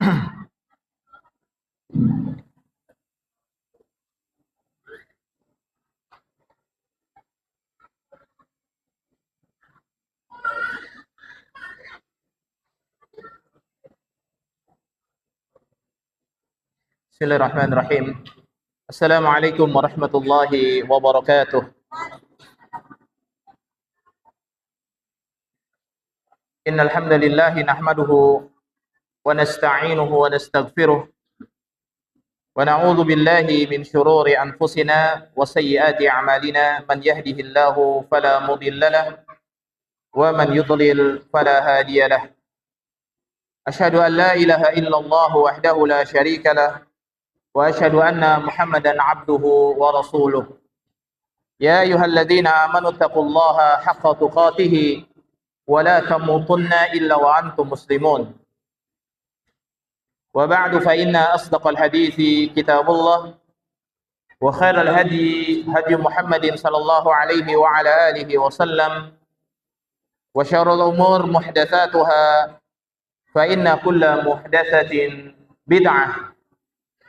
Bismillahirrahmanirrahim. Assalamualaikum warahmatullahi wabarakatuh. Innal hamdalillah nahmaduhu wa nasta'inuhu wa nastaghfiruh wa na'udzu billahi min shururi anfusina wa sayyiati a'malina man yahdihillahu fala mudilla lahu wa man yudlil fala hadiya lahu. Asyhadu an la ilaha illallah wahdahu la syarika lahu wa asyhadu anna Muhammadan abduhu wa rasuluh. Ya ayyuhalladzina amanu taqullaha haqqa tuqatih wa la tamutunna illa wa antum muslimun. Wa ba'du fa inna asdaqal hadithi kitabullah wa khairal hadi hadi Muhammadin sallallahu alaihi wa ala alihi wa sallam wa syarrul umur muhdatsatuha fa inna kulla muhdatsatin bid'ah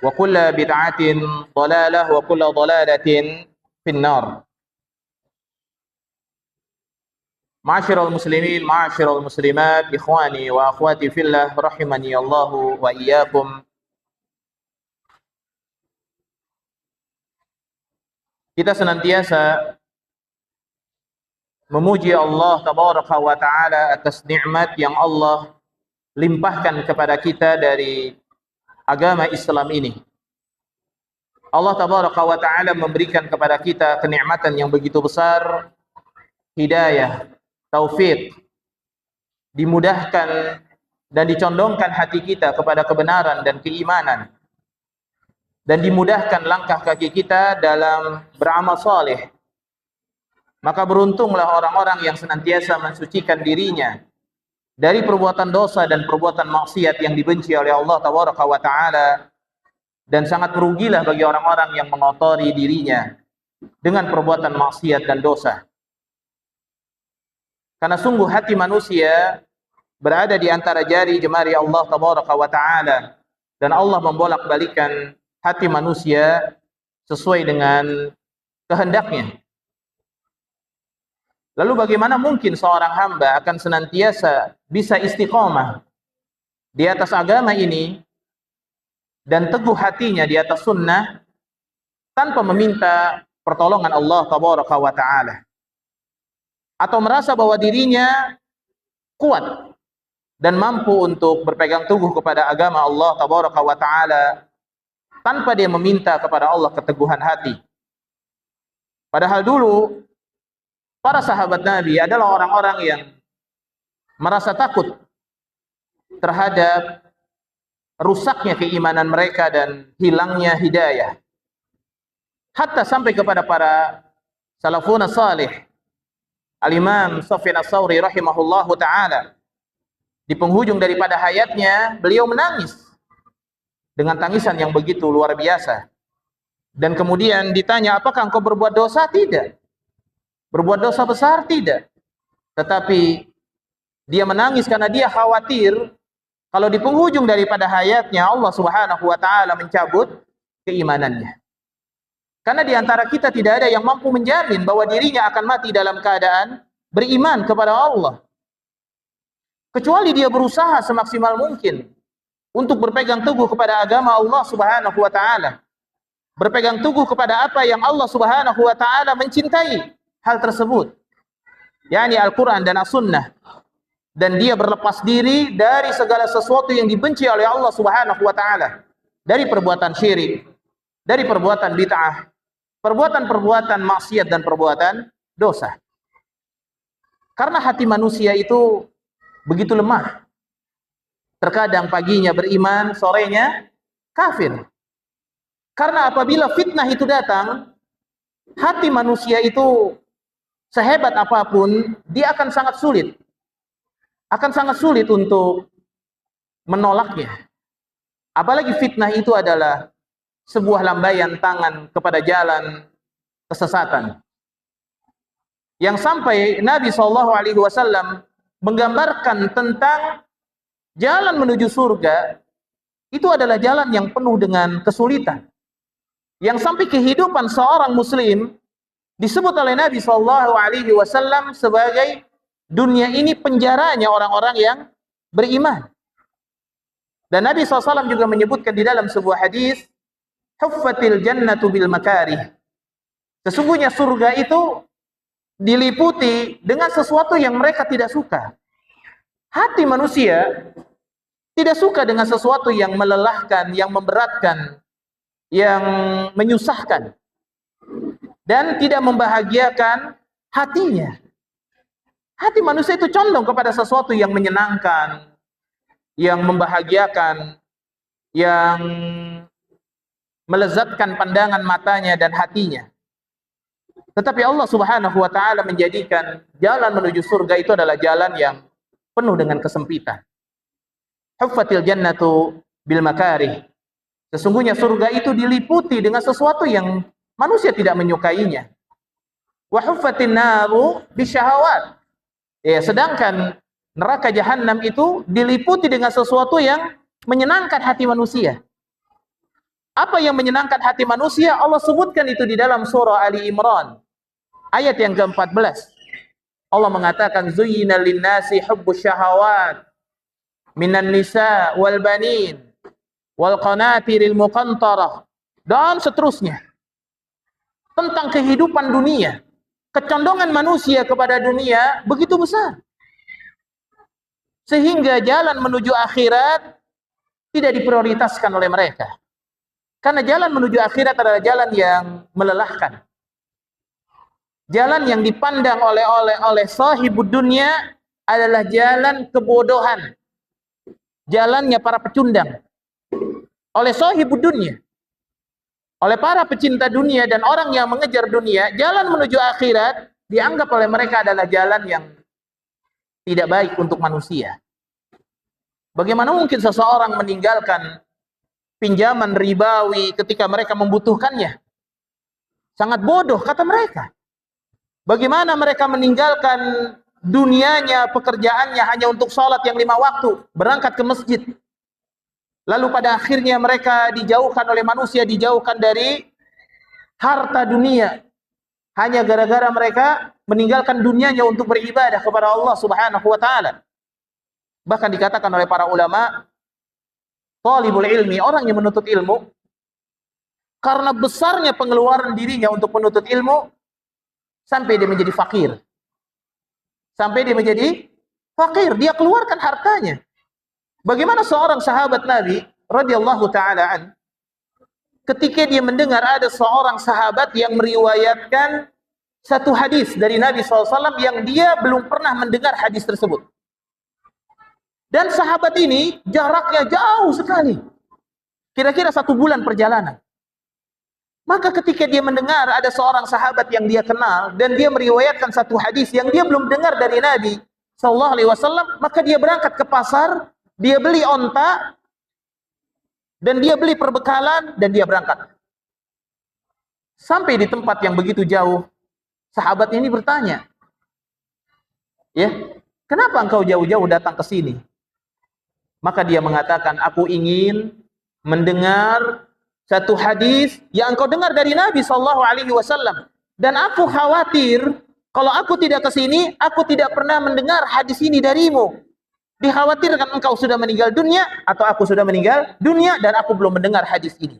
wa kulla bid'atin dhalalah wa kulla dhalalatin finnar. Ma'asyiral muslimin, ma'asyiral muslimat, ikhwani wa akhwati fillah, rahimani Allahu wa iyyakum. Kita senantiasa memuji Allah tabaraka wa taala atas nikmat yang Allah limpahkan kepada kita dari agama Islam ini. Allah tabaraka wa ta'ala memberikan kepada kita kenikmatan yang begitu besar, hidayah, taufik, dimudahkan dan dicondongkan hati kita kepada kebenaran dan keimanan, dan dimudahkan langkah kaki kita dalam beramal saleh. Maka beruntunglah orang-orang yang senantiasa mensucikan dirinya dari perbuatan dosa dan perbuatan maksiat yang dibenci oleh Allah tabaraka wa ta'ala, dan sangat merugilah bagi orang-orang yang mengotori dirinya dengan perbuatan maksiat dan dosa. Karena sungguh hati manusia berada di antara jari jemari Allah tabaraka wa ta'ala, dan Allah membolak-balikan hati manusia sesuai dengan kehendaknya. Lalu bagaimana mungkin seorang hamba akan senantiasa bisa istiqomah di atas agama ini dan teguh hatinya di atas sunnah tanpa meminta pertolongan Allah tabaraka wa ta'ala, atau merasa bahwa dirinya kuat dan mampu untuk berpegang teguh kepada agama Allah tabaraka wa ta'ala tanpa dia meminta kepada Allah keteguhan hati. Padahal dulu para sahabat Nabi adalah orang-orang yang merasa takut terhadap rusaknya keimanan mereka dan hilangnya hidayah. Hatta sampai kepada para salafun salih. Al-Imam Sufyan Ats-Tsauri rahimahullahu ta'ala, di penghujung daripada hayatnya, beliau menangis dengan tangisan yang begitu luar biasa. Dan kemudian ditanya, apakah engkau berbuat dosa? Tidak. Berbuat dosa besar? Tidak. Tetapi dia menangis karena dia khawatir kalau di penghujung daripada hayatnya Allah subhanahu wa ta'ala mencabut keimanannya. Karena di antara kita tidak ada yang mampu menjamin bahwa dirinya akan mati dalam keadaan beriman kepada Allah, kecuali dia berusaha semaksimal mungkin untuk berpegang teguh kepada agama Allah subhanahu wa ta'ala, berpegang teguh kepada apa yang Allah subhanahu wa ta'ala mencintai hal tersebut, yakni Al-Quran dan As-Sunnah, dan dia berlepas diri dari segala sesuatu yang dibenci oleh Allah subhanahu wa ta'ala, dari perbuatan syirik, dari perbuatan bid'ah, perbuatan-perbuatan maksiat dan perbuatan dosa. Karena hati manusia itu begitu lemah. Terkadang paginya beriman, sorenya kafir. Karena apabila fitnah itu datang, hati manusia itu sehebat apapun, dia akan sangat sulit. Akan sangat sulit untuk menolaknya. Apalagi fitnah itu adalah sebuah lambaian tangan kepada jalan kesesatan. Yang sampai Nabi SAW menggambarkan tentang jalan menuju surga itu adalah jalan yang penuh dengan kesulitan. Yang sampai kehidupan seorang muslim disebut oleh Nabi SAW sebagai dunia ini penjaranya orang-orang yang beriman. Dan Nabi SAW juga menyebutkan di dalam sebuah hadis, huffatil jannatu bil makarih. Sesungguhnya surga itu diliputi dengan sesuatu yang mereka tidak suka. Hati manusia tidak suka dengan sesuatu yang melelahkan, yang memberatkan, yang menyusahkan, dan tidak membahagiakan hatinya. Hati manusia itu condong kepada sesuatu yang menyenangkan, yang membahagiakan, yang melezatkan pandangan matanya dan hatinya. Tetapi Allah Subhanahu wa taala menjadikan jalan menuju surga itu adalah jalan yang penuh dengan kesempitan. Huffatil jannatu bil makarih. Sesungguhnya surga itu diliputi dengan sesuatu yang manusia tidak menyukainya. Wa huffatin naru bisyahawat. Ya, sedangkan neraka jahanam itu diliputi dengan sesuatu yang menyenangkan hati manusia. Apa yang menyenangkan hati manusia? Allah sebutkan itu di dalam surah Ali Imran ayat yang ke-14. Allah mengatakan zuyyina lin-nasi hubbus syahawat minan nisa wal banin wal qanatiril muqantarah, dan seterusnya tentang kehidupan dunia. Kecondongan manusia kepada dunia begitu besar sehingga jalan menuju akhirat tidak diprioritaskan oleh mereka. Karena jalan menuju akhirat adalah jalan yang melelahkan. Jalan yang dipandang oleh sahibud dunia adalah jalan kebodohan. Jalannya para pecundang. Oleh sahibud dunia, oleh para pecinta dunia dan orang yang mengejar dunia, jalan menuju akhirat dianggap oleh mereka adalah jalan yang tidak baik untuk manusia. Bagaimana mungkin seseorang meninggalkan pinjaman ribawi ketika mereka membutuhkannya? Sangat bodoh kata mereka. Bagaimana mereka meninggalkan dunianya, pekerjaannya hanya untuk sholat yang 5 waktu, berangkat ke masjid. Lalu pada akhirnya mereka dijauhkan oleh manusia, dijauhkan dari harta dunia. Hanya gara-gara mereka meninggalkan dunianya untuk beribadah kepada Allah Subhanahu wa taala. Bahkan dikatakan oleh para ulama, talibul ilmi, orang yang menuntut ilmu, karena besarnya pengeluaran dirinya untuk menuntut ilmu, sampai dia menjadi fakir. Sampai dia menjadi fakir, dia keluarkan hartanya. Bagaimana seorang sahabat Nabi radhiyallahu taala an, ketika dia mendengar ada seorang sahabat yang meriwayatkan satu hadis dari Nabi SAW yang dia belum pernah mendengar hadis tersebut. Dan sahabat ini jaraknya jauh sekali, kira-kira 1 bulan perjalanan. Maka ketika dia mendengar ada seorang sahabat yang dia kenal dan dia meriwayatkan satu hadis yang dia belum dengar dari Nabi SAW, maka dia berangkat ke pasar, dia beli onta, dan dia beli perbekalan, dan dia berangkat. Sampai di tempat yang begitu jauh, sahabat ini bertanya, ya, kenapa engkau jauh-jauh datang ke sini? Maka dia mengatakan, aku ingin mendengar satu hadis yang engkau dengar dari Nabi SAW, dan aku khawatir kalau aku tidak ke sini, aku tidak pernah mendengar hadis ini darimu. Dikhawatirkan engkau sudah meninggal dunia atau aku sudah meninggal dunia dan aku belum mendengar hadis ini.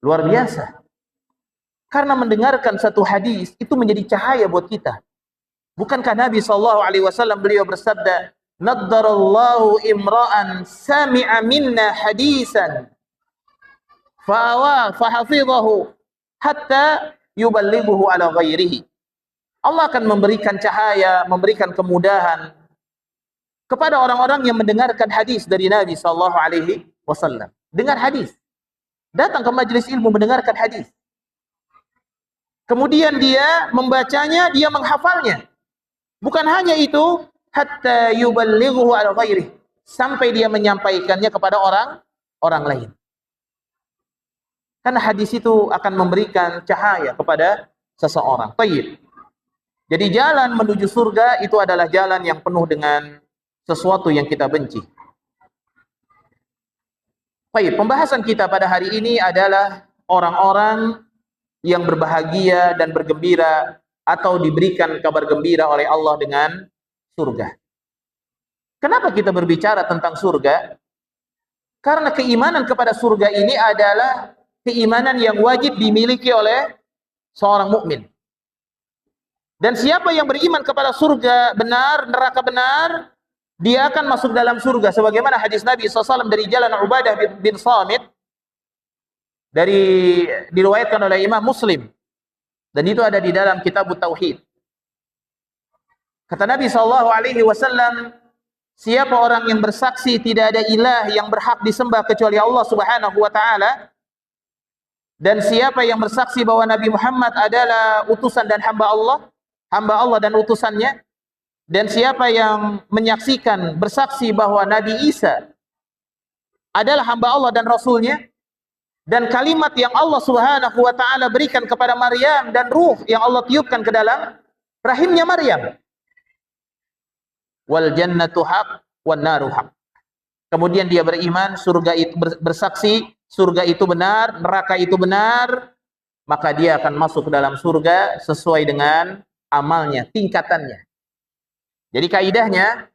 Luar biasa. Karena mendengarkan satu hadis itu menjadi cahaya buat kita. Bukankah Nabi SAW beliau bersabda, "Naddarallahu imra'an sami'a minna hadisan fa'awa fahafidhahu hatta yuballighuhu ala ghairihi." Allah akan memberikan cahaya, memberikan kemudahan kepada orang-orang yang mendengarkan hadis dari Nabi SAW. Dengar hadis. Datang ke majelis ilmu mendengarkan hadis. Kemudian dia membacanya, dia menghafalnya. Bukan hanya itu, hatta yuballighuhu ala ghairihi, sampai dia menyampaikannya kepada orang lain. Karena hadis itu akan memberikan cahaya kepada seseorang. Tayyib. Jadi jalan menuju surga itu adalah jalan yang penuh dengan sesuatu yang kita benci. Baik, pembahasan kita pada hari ini adalah orang-orang yang berbahagia dan bergembira atau diberikan kabar gembira oleh Allah dengan surga. Kenapa kita berbicara tentang surga? Karena keimanan kepada surga ini adalah keimanan yang wajib dimiliki oleh seorang mukmin. Dan siapa yang beriman kepada surga benar, neraka benar, dia akan masuk dalam surga. Sebagaimana hadis Nabi SAW dari jalan Ubadah bin Samit, diriwayatkan oleh Imam Muslim. Dan itu ada di dalam kitab Tauhid. Kata Nabi SAW, siapa orang yang bersaksi tidak ada ilah yang berhak disembah kecuali Allah Subhanahu wa taala, dan siapa yang bersaksi bahwa Nabi Muhammad adalah utusan dan hamba Allah dan utusannya, dan siapa yang menyaksikan, bersaksi bahwa Nabi Isa adalah hamba Allah dan Rasulnya, dan kalimat yang Allah Subhanahu wa ta'ala berikan kepada Maryam, dan ruh yang Allah tiupkan ke dalam rahimnya Maryam. Wal jannatu haq wan naru haq. Kemudian dia beriman, surga itu bersaksi, surga itu benar, neraka itu benar, maka dia akan masuk ke dalam surga sesuai dengan amalnya, tingkatannya. Jadi kaidahnya,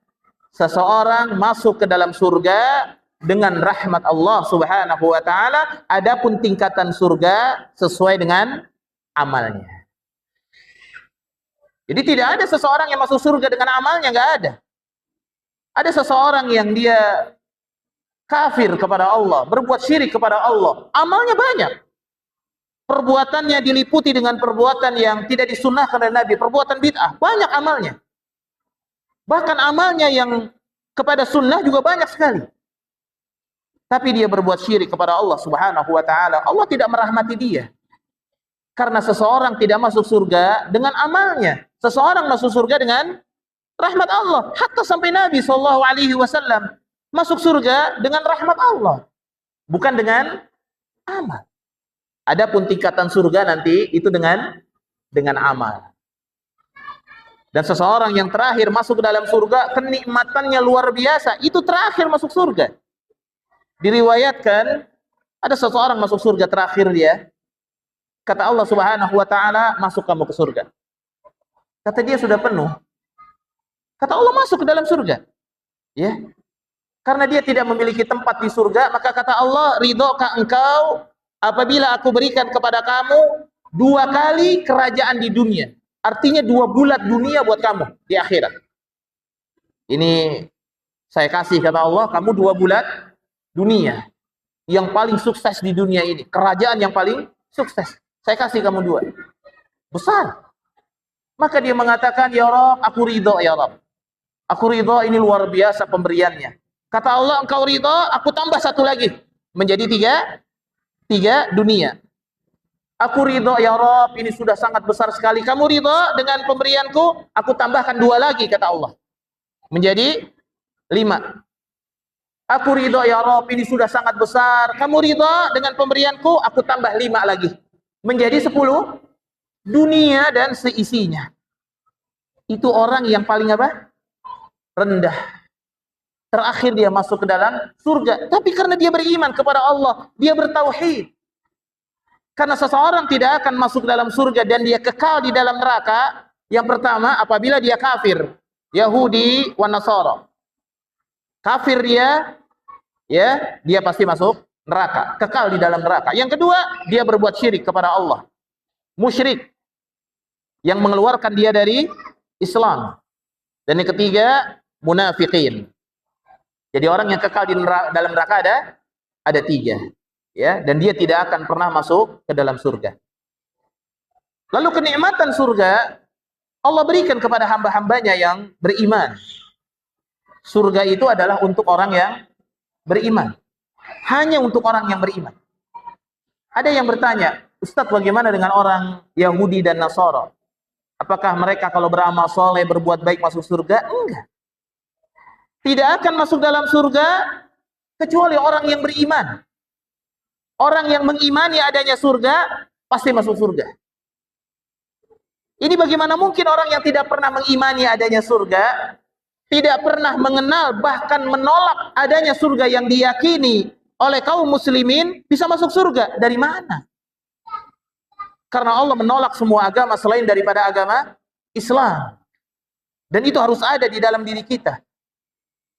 seseorang masuk ke dalam surga dengan rahmat Allah Subhanahu wa taala, adapun tingkatan surga sesuai dengan amalnya. Jadi tidak ada seseorang yang masuk surga dengan amalnya, enggak ada. Ada seseorang yang dia kafir kepada Allah, berbuat syirik kepada Allah, amalnya banyak. Perbuatannya diliputi dengan perbuatan yang tidak disunnahkan oleh Nabi, perbuatan bid'ah, banyak amalnya. Bahkan amalnya yang kepada sunnah juga banyak sekali. Tapi dia berbuat syirik kepada Allah Subhanahu wa ta'ala, Allah tidak merahmati dia. Karena seseorang tidak masuk surga dengan amalnya. Seseorang masuk surga dengan rahmat Allah. Hatta sampai Nabi SAW masuk surga dengan rahmat Allah, bukan dengan amal. Adapun tingkatan surga nanti itu dengan amal. Dan seseorang yang terakhir masuk ke dalam surga, kenikmatannya luar biasa, itu terakhir masuk surga. Diriwayatkan ada seseorang masuk surga terakhir dia, kata Allah Subhanahu wa ta'ala, masuk kamu ke surga. Kata dia sudah penuh. Kata Allah, masuk ke dalam surga. Ya. Karena dia tidak memiliki tempat di surga, maka kata Allah, ridhokah engkau apabila aku berikan kepada kamu 2 kali kerajaan di dunia. Artinya 2 bulat dunia buat kamu di akhirat. Ini saya kasih, kata Allah, kamu 2 bulat dunia. Yang paling sukses di dunia ini. Kerajaan yang paling sukses. Saya kasih kamu 2. Besar. Maka dia mengatakan, ya Rabb, aku ridho ya Rabb. Aku ridho, ini luar biasa pemberiannya. Kata Allah, engkau ridho, aku tambah 1 lagi. Menjadi 3 dunia. Aku ridho ya Rabb, ini sudah sangat besar sekali. Kamu ridho dengan pemberianku, aku tambahkan 2 lagi, kata Allah. Menjadi 5. Aku ridho ya Rabb, ini sudah sangat besar. Kamu ridho dengan pemberianku, aku tambah 5 lagi. Menjadi 10 dunia dan seisinya. Itu orang yang paling apa? Rendah. Terakhir dia masuk ke dalam surga. Tapi karena dia beriman kepada Allah, dia bertauhid. Karena seseorang tidak akan masuk dalam surga dan dia kekal di dalam neraka. Yang pertama, apabila dia kafir, Yahudi wa Nasara. Kafir dia, ya, dia pasti masuk neraka, kekal di dalam neraka. Yang kedua, dia berbuat syirik kepada Allah. Musyrik yang mengeluarkan dia dari Islam. Dan yang ketiga, munafiqin. Jadi orang yang kekal di dalam neraka ada 3. Ya, dan dia tidak akan pernah masuk ke dalam surga. Lalu kenikmatan surga Allah berikan kepada hamba-hambanya yang beriman. Surga itu adalah untuk orang yang beriman. Hanya untuk orang yang beriman. Ada yang bertanya, Ustaz, bagaimana dengan orang Yahudi dan Nasara? Apakah mereka kalau beramal soleh, berbuat baik masuk surga? Enggak. Tidak akan masuk dalam surga kecuali orang yang beriman. Orang yang mengimani adanya surga pasti masuk surga. Ini bagaimana mungkin orang yang tidak pernah mengimani adanya surga, tidak pernah mengenal, bahkan menolak adanya surga yang diyakini oleh kaum muslimin bisa masuk surga. Dari mana? Karena Allah menolak semua agama selain daripada agama Islam. Dan itu harus ada di dalam diri kita.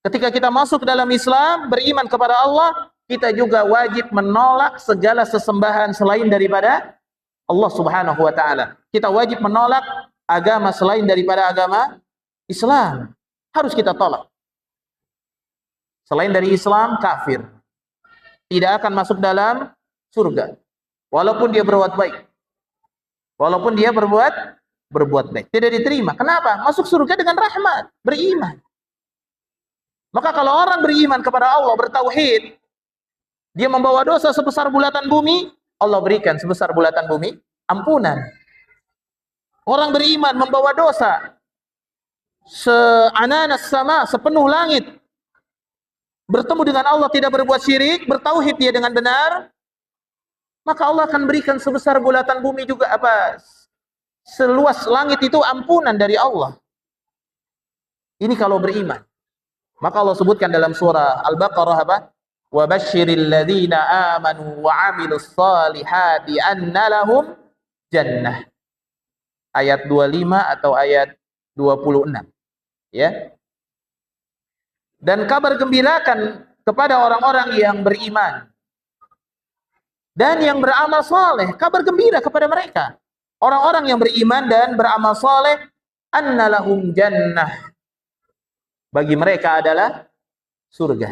Ketika kita masuk dalam Islam, beriman kepada Allah, kita juga wajib menolak segala sesembahan selain daripada Allah Subhanahu wa taala. Kita wajib menolak agama selain daripada agama Islam. Harus kita tolak. Selain dari Islam, kafir. Tidak akan masuk dalam surga. Walaupun dia berbuat baik. Walaupun dia berbuat baik. Tidak diterima. Kenapa? Masuk surga dengan rahmat. Beriman. Maka kalau orang beriman kepada Allah, bertauhid, dia membawa dosa sebesar bulatan bumi, Allah berikan sebesar bulatan bumi ampunan. Orang beriman membawa dosa seananas sama, sepenuh langit, bertemu dengan Allah, tidak berbuat syirik, bertauhid dia dengan benar, maka Allah akan berikan sebesar bulatan bumi juga, seluas langit itu ampunan dari Allah. Ini kalau beriman. Maka Allah sebutkan dalam surah Al-Baqarah apa? Wa basyiril ladzina amanu wa 'amilus shalihati anna lahum jannah. Ayat 25 atau ayat 26. Ya. Dan kabar gembirakan kepada orang-orang yang beriman dan yang beramal saleh, kabar gembira kepada mereka. Orang-orang yang beriman dan beramal saleh, anna lahum jannah. Bagi mereka adalah surga.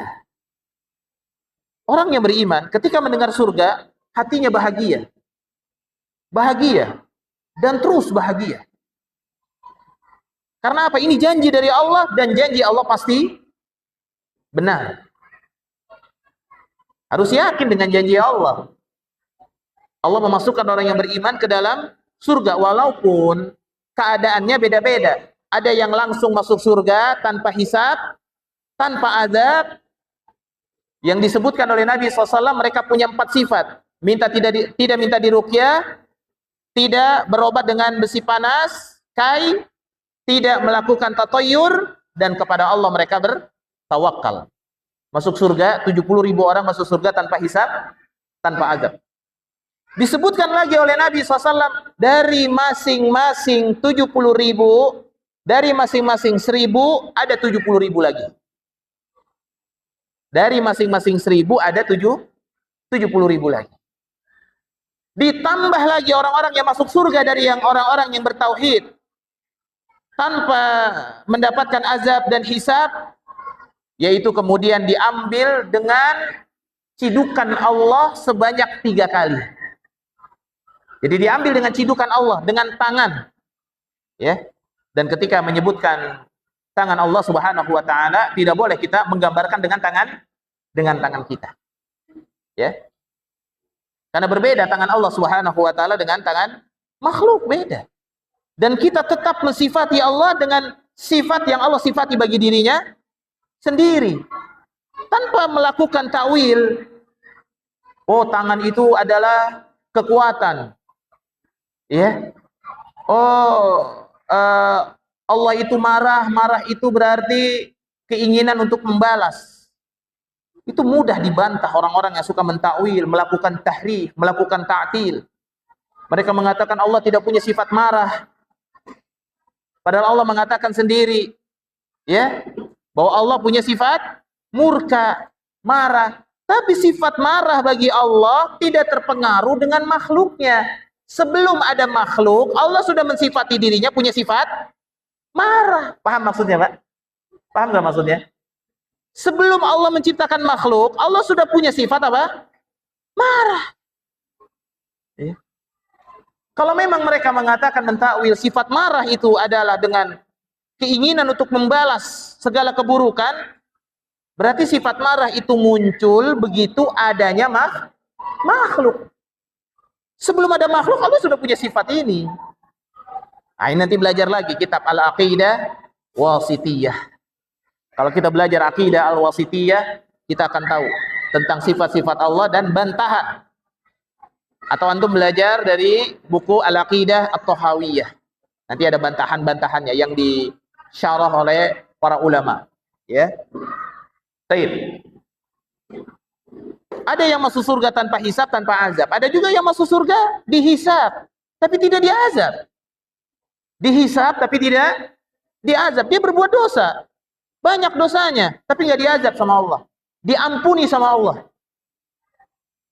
Orang yang beriman ketika mendengar surga, hatinya bahagia. Bahagia dan terus bahagia. Karena apa? Ini janji dari Allah dan janji Allah pasti benar. Harus yakin dengan janji Allah. Allah memasukkan orang yang beriman ke dalam surga walaupun keadaannya beda-beda. Ada yang langsung masuk surga tanpa hisab, tanpa azab. Yang disebutkan oleh Nabi SAW, mereka punya 4 sifat. Tidak minta diruqyah, tidak berobat dengan besi panas, kai, tidak melakukan tatoyur, dan kepada Allah mereka bertawakal. Masuk surga, 70.000 orang masuk surga tanpa hisab, tanpa azab. Disebutkan lagi oleh Nabi SAW, dari masing-masing 70.000, dari masing-masing 1.000 ada 70.000 lagi. Dari masing-masing 1.000 ada 70.000 lagi. Ditambah lagi orang-orang yang masuk surga dari yang orang-orang yang bertauhid tanpa mendapatkan azab dan hisab, yaitu kemudian diambil dengan cidukan Allah sebanyak 3 kali. Jadi diambil dengan cidukan Allah, dengan tangan. Ya. Dan ketika menyebutkan tangan Allah Subhanahu wa taala, tidak boleh kita menggambarkan dengan tangan kita. Ya. Karena berbeda tangan Allah Subhanahu wa taala dengan tangan makhluk, beda. Dan kita tetap mensifati Allah dengan sifat yang Allah sifati bagi dirinya sendiri. Tanpa melakukan takwil. Oh, tangan itu adalah kekuatan. Ya. Oh, Allah itu marah itu berarti keinginan untuk membalas. Itu mudah dibantah orang-orang yang suka mentakwil, melakukan tahrif, melakukan ta'til. Mereka mengatakan Allah tidak punya sifat marah. Padahal Allah mengatakan sendiri, ya, bahwa Allah punya sifat murka, marah. Tapi sifat marah bagi Allah tidak terpengaruh dengan makhluknya. Sebelum ada makhluk, Allah sudah mensifati dirinya punya sifat marah. Paham maksudnya, Pak? Paham nggak maksudnya? Sebelum Allah menciptakan makhluk, Allah sudah punya sifat apa? Marah. Ya. Kalau memang mereka mengatakan mentakwil sifat marah itu adalah dengan keinginan untuk membalas segala keburukan, berarti sifat marah itu muncul begitu adanya makhluk. Sebelum ada makhluk, Allah sudah punya sifat ini. Nah, ini nanti belajar lagi kitab Al-Aqidah Wasithiyah. Kalau kita belajar Aqidah Al-Wasithiyah, kita akan tahu tentang sifat-sifat Allah dan bantahan. Atau antum belajar dari buku Al-Aqidah At-Tahawiyah. Nanti ada bantahan-bantahannya yang disyarah oleh para ulama. Ya. Baik. Ada yang masuk surga tanpa hisab, tanpa azab. Ada juga yang masuk surga dihisab, tapi tidak diazab. Dihisab, tapi tidak diazab. Dia berbuat dosa. Banyak dosanya, tapi nggak diazab sama Allah. Diampuni sama Allah.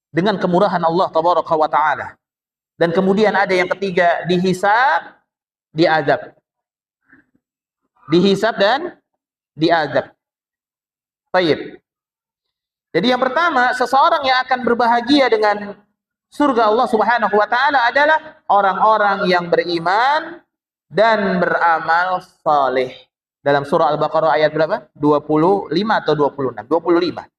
Dengan kemurahan Allah tabaraka wa ta'ala. Dan kemudian ada yang ketiga, dihisab, diazab. Dihisab dan diazab. Baik. Jadi yang pertama, seseorang yang akan berbahagia dengan surga Allah Subhanahu wa taala adalah orang-orang yang beriman dan beramal saleh. Dalam surah Al-Baqarah ayat berapa? 25 atau 26? 25.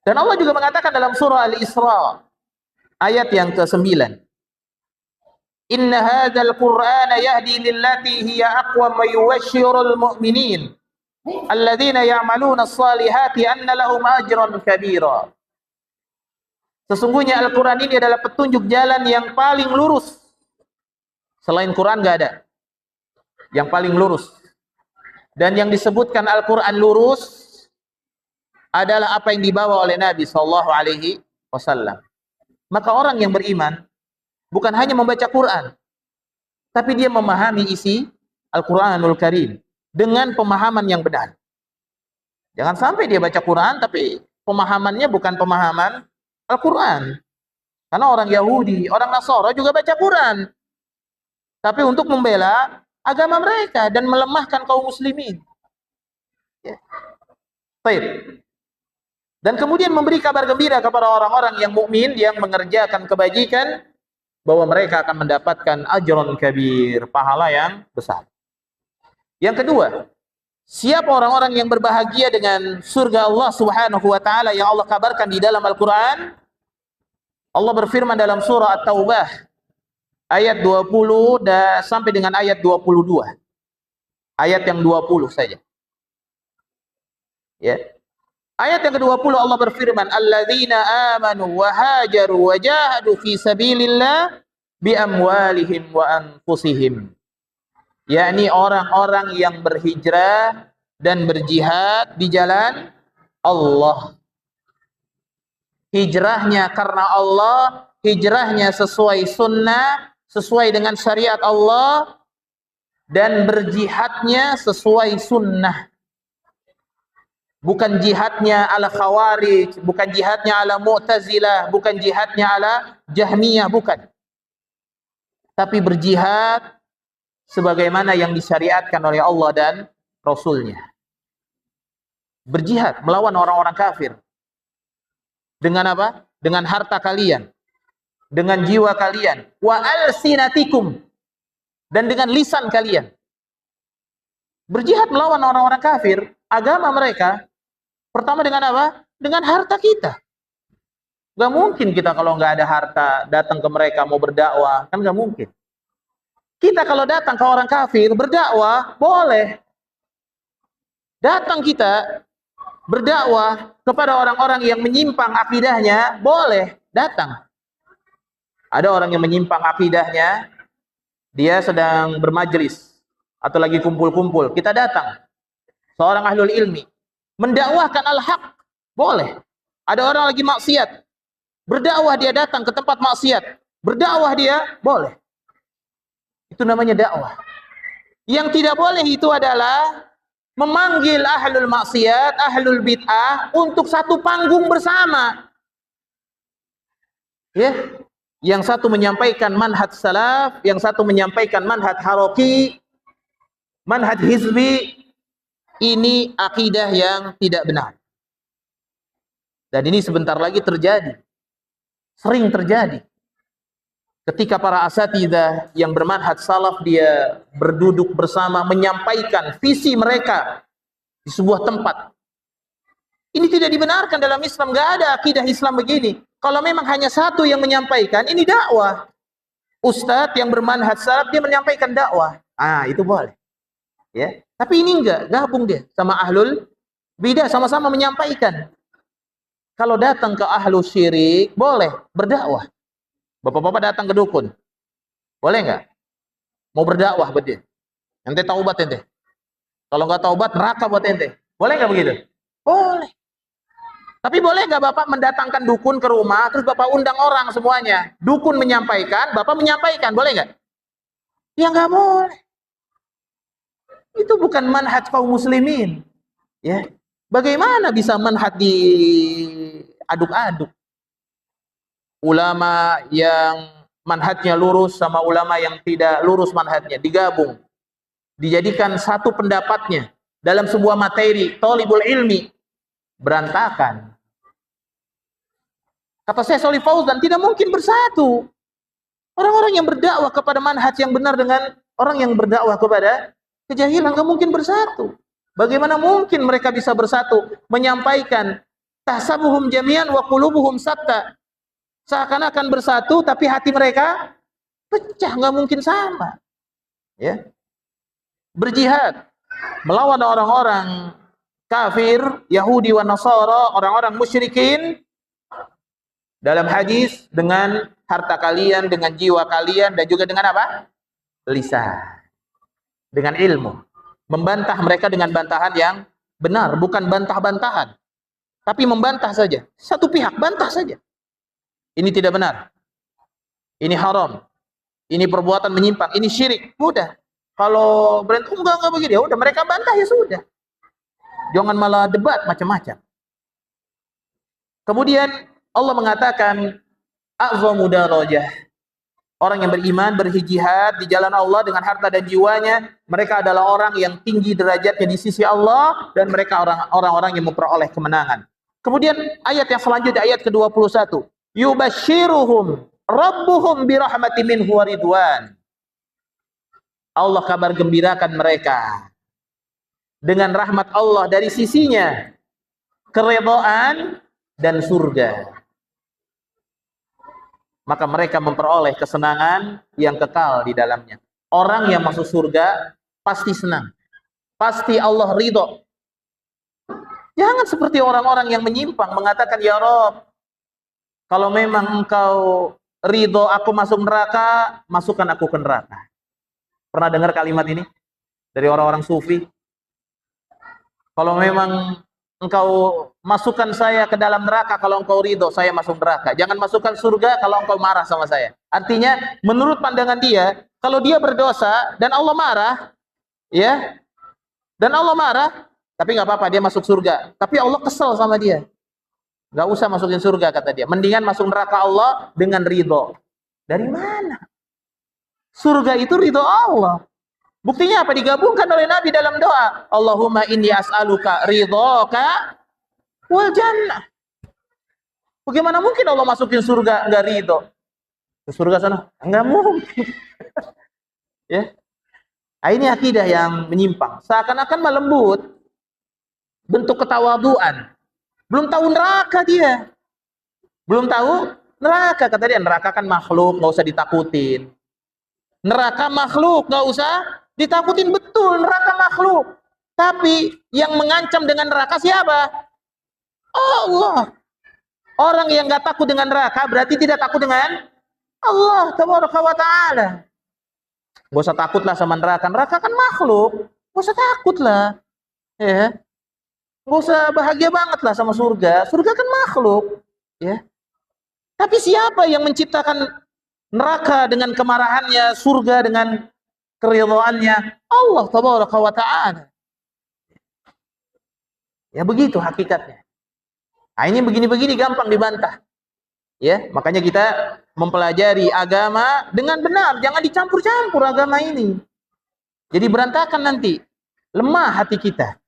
Dan Allah juga mengatakan dalam surah Al-Isra ayat yang ke-9. Inna hadzal Qur'ana yahdi lillati hiya aqwam wa yubashshirul mu'minin alladzina ya'maluna as-salihati anna lahum ajran kabira. Sesungguhnya Al-Qur'an ini adalah petunjuk jalan yang paling lurus. Selain Quran enggak ada. Yang paling lurus. Dan yang disebutkan Al-Qur'an lurus adalah apa yang dibawa oleh Nabi sallallahu alaihi wasallam. Maka orang yang beriman bukan hanya membaca Quran, tapi dia memahami isi Al-Qur'anul Karim dengan pemahaman yang benar. Jangan sampai dia baca Quran tapi pemahamannya bukan pemahaman Al-Quran. Karena orang Yahudi, orang Nasara juga baca Quran. Tapi untuk membela agama mereka dan melemahkan kaum muslimin. Ya. Baik. Dan kemudian memberi kabar gembira kepada orang-orang yang mukmin yang mengerjakan kebajikan bahwa mereka akan mendapatkan ajron kabir, pahala yang besar. Yang kedua, siapa orang-orang yang berbahagia dengan surga Allah Subhanahu wa taala yang Allah kabarkan di dalam Al-Qur'an? Allah berfirman dalam surah At-Taubah ayat 20 sampai dengan ayat 22. Ayat yang 20 saja. Ya. Ayat yang ke-20 Allah berfirman, "Alladzina amanu wa hajaru wa jahadu fi sabilillah bi amwalihim wa anfusihim." Yakni orang-orang yang berhijrah dan berjihad di jalan Allah. Hijrahnya karena Allah, hijrahnya sesuai sunnah, sesuai dengan syariat Allah, dan berjihadnya sesuai sunnah. Bukan jihadnya ala Khawarij, bukan jihadnya ala Mu'tazilah, bukan jihadnya ala Jahmiyah, bukan. Tapi berjihad sebagaimana yang disyariatkan oleh Allah dan Rasulnya. Berjihad melawan orang-orang kafir. Dengan apa? Dengan harta kalian, dengan jiwa kalian, wa alsinatikum, dan dengan lisan kalian. Berjihad melawan orang-orang kafir, agama mereka, pertama dengan apa? Dengan harta kita. Gak mungkin kita kalau nggak ada harta datang ke mereka mau berdakwah, kan gak mungkin. Kita kalau datang ke orang kafir berdakwah boleh. Datang kita berdakwah kepada orang-orang yang menyimpang akidahnya boleh, datang. Ada orang yang menyimpang akidahnya, dia sedang bermajlis atau lagi kumpul-kumpul, kita datang. Seorang ahlul ilmi mendakwahkan al-haq, boleh. Ada orang lagi maksiat, berdakwah dia datang ke tempat maksiat, berdakwah dia boleh. Itu namanya dakwah. Yang tidak boleh itu adalah memanggil ahlul maksiat, ahlul bid'ah untuk satu panggung bersama. Ya, yang satu menyampaikan manhaj salaf, yang satu menyampaikan manhaj haraki, manhaj hizbi. Ini akidah yang tidak benar. Dan ini sebentar lagi terjadi. Sering terjadi. Ketika para asatidzah yang bermanhaj salaf dia berduduk bersama menyampaikan visi mereka di sebuah tempat. Ini tidak dibenarkan dalam Islam, enggak ada akidah Islam begini. Kalau memang hanya satu yang menyampaikan, ini dakwah. Ustadz yang bermanhaj salaf dia menyampaikan dakwah. Ah, itu boleh. Ya. Tapi ini enggak, gabung dia sama ahlul bidah sama-sama menyampaikan. Kalau datang ke ahlu syirik, boleh berdakwah. Bapak-bapak datang ke dukun, boleh nggak? Mau berdakwah buat dia? Ente taubat ente. Kalau nggak taubat, neraka buat ente. Boleh nggak begitu? Boleh. Tapi boleh nggak Bapak mendatangkan dukun ke rumah, terus Bapak undang orang semuanya? Dukun menyampaikan, Bapak menyampaikan, boleh nggak? Ya nggak boleh. Itu bukan manhaj kaum muslimin. Ya, bagaimana bisa manhaj diaduk-aduk? Ulama yang manhajnya lurus sama ulama yang tidak lurus manhajnya digabung, dijadikan satu pendapatnya dalam sebuah materi thalibul ilmi, berantakan. Kata Syekh Shalih Fauzan, tidak mungkin bersatu orang-orang yang berdakwah kepada manhaj yang benar dengan orang yang berdakwah kepada kejahilan. Nggak mungkin bersatu. Bagaimana mungkin mereka bisa bersatu menyampaikan tahsabuhum jami'an wa qulubuhum satta, seakan-akan bersatu tapi hati mereka pecah? Nggak mungkin sama. Ya, berjihad melawan orang-orang kafir, Yahudi wa Nasara, orang-orang musyrikin, dalam hadis dengan harta kalian, dengan jiwa kalian, dan juga dengan apa? Lisan. Dengan ilmu. Membantah mereka dengan bantahan yang benar, bukan bantah-bantahan. Tapi membantah saja. Satu pihak, bantah saja. Ini tidak benar. Ini haram. Ini perbuatan menyimpang. Ini syirik. Udah. Kalau berantem enggak begini, ya udah mereka bantah, ya sudah. Jangan malah debat macam-macam. Kemudian Allah mengatakan a'zamu darajah. Orang yang beriman, berjihad di jalan Allah dengan harta dan jiwanya, mereka adalah orang yang tinggi derajatnya di sisi Allah, dan mereka orang-orang yang memperoleh kemenangan. Kemudian ayat yang selanjutnya, ayat ke-21. Yubashiruhum rabbuhum birahmati minhu wa ridwan. Allah kabar gembirakan mereka dengan rahmat Allah dari sisinya, keredaan dan surga. Maka mereka memperoleh kesenangan yang kekal di dalamnya. Orang yang masuk surga pasti senang. Pasti Allah ridho. Jangan seperti orang-orang yang menyimpang mengatakan, ya Rob, kalau memang engkau ridho aku masuk neraka, masukkan aku ke neraka. Pernah dengar kalimat ini dari orang-orang sufi? Kalau memang engkau masukkan saya ke dalam neraka, kalau engkau ridho saya masuk neraka. Jangan masukkan surga kalau engkau marah sama saya. Artinya menurut pandangan dia, kalau dia berdosa dan Allah marah, ya, dan Allah marah, tapi nggak apa-apa dia masuk surga. Tapi Allah kesel sama dia, nggak usah masukin surga kata dia. Mendingan masuk neraka Allah dengan ridho. Dari mana? Surga itu ridho Allah. Buktinya apa? Digabungkan oleh Nabi dalam doa. Allahumma inni as'aluka ridhoka wal jannah. Bagaimana mungkin Allah masukin surga enggak ridho? Ke surga sana? Enggak mungkin. Ya. Nah, ini akidah yang menyimpang. Seakan-akan melembut. Bentuk ketawaduan. Belum tahu neraka dia. Belum tahu neraka. Kata dia, neraka kan makhluk, enggak usah ditakutin. Neraka makhluk, enggak usah ditakutin. Betul, neraka makhluk. Tapi yang mengancam dengan neraka siapa? Allah. Orang yang nggak takut dengan neraka berarti tidak takut dengan Allah Tabaraka wa Ta'ala. Gak usah takutlah sama neraka. Neraka kan makhluk. Gak usah takutlah. Ya. Gak usah bahagia banget lah sama surga. Surga kan makhluk. Ya. Tapi siapa yang menciptakan neraka dengan kemarahannya, surga dengan keridhaannya? Allah Tabaraka wa Ta'ala. Ya begitu hakikatnya. Nah, ini begini-begini gampang dibantah. Ya, makanya kita mempelajari agama dengan benar, jangan dicampur-campur agama ini. Jadi berantakan nanti, lemah hati kita.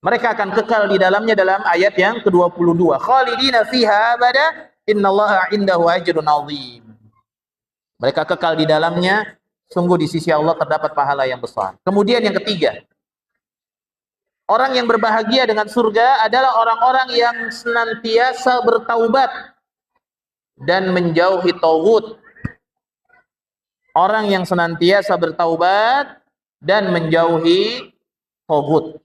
Mereka akan kekal di dalamnya dalam ayat yang ke-22. Khalidina fiha abada, innallaha 'indahu ajrun 'azim. Mereka kekal di dalamnya, sungguh di sisi Allah terdapat pahala yang besar. Kemudian yang ketiga, orang yang berbahagia dengan surga adalah orang-orang yang senantiasa bertaubat dan menjauhi taghut. Orang yang senantiasa bertaubat dan menjauhi taghut.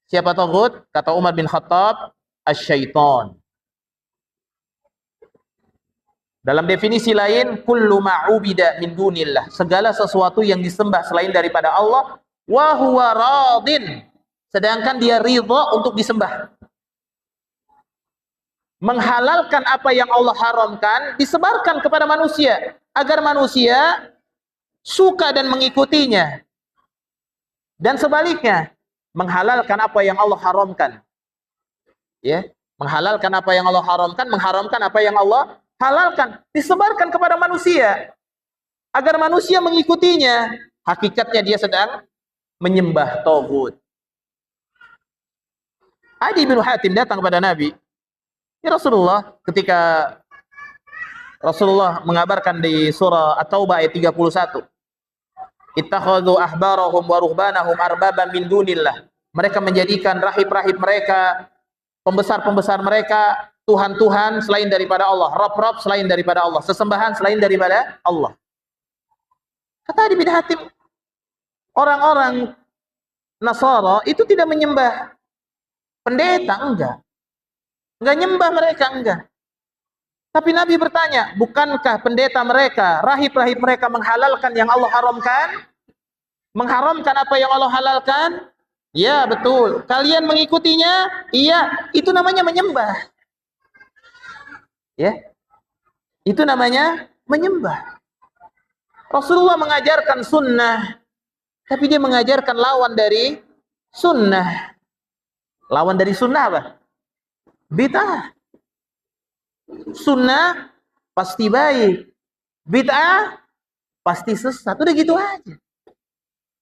Siapa taghut? Kata Umar bin Khattab, asy-syaitan. Dalam definisi lain, kullu ma'ubida min dunillah, segala sesuatu yang disembah selain daripada Allah, wa huwa radin, sedangkan dia ridha untuk disembah. menghalalkan apa yang Allah haramkan, disebarkan kepada manusia agar manusia suka dan mengikutinya. Dan sebaliknya, menghalalkan apa yang Allah haramkan. Ya, menghalalkan apa yang Allah haramkan, mengharamkan apa yang Allah halalkan, disebarkan kepada manusia agar manusia mengikutinya. Hakikatnya dia sedang menyembah taghut. Adi bin Hatim datang kepada Nabi. Ya Rasulullah, ketika Rasulullah mengabarkan di surah At-Taubah ayat 31. Ittakhadhu ahbarahum wa ruhbanahum arbaban min dunillah. Mereka menjadikan rahib-rahib mereka, pembesar-pembesar mereka, Tuhan-Tuhan selain daripada Allah, Rob-Rob selain daripada Allah, sesembahan selain daripada Allah. Kata Adi bin Hatim, orang-orang Nasara itu tidak menyembah pendeta, enggak nyembah mereka, enggak. Tapi Nabi bertanya, bukankah pendeta mereka, rahib-rahib mereka menghalalkan yang Allah haramkan? Mengharamkan apa yang Allah halalkan? Ya, betul. Kalian mengikutinya? Iya, itu namanya menyembah. Ya. Itu namanya menyembah. Rasulullah mengajarkan sunnah, tapi dia mengajarkan lawan dari sunnah. Lawan dari sunnah apa? Bid'ah. Sunnah pasti baik, bid'ah pasti sesat. Udah gitu aja.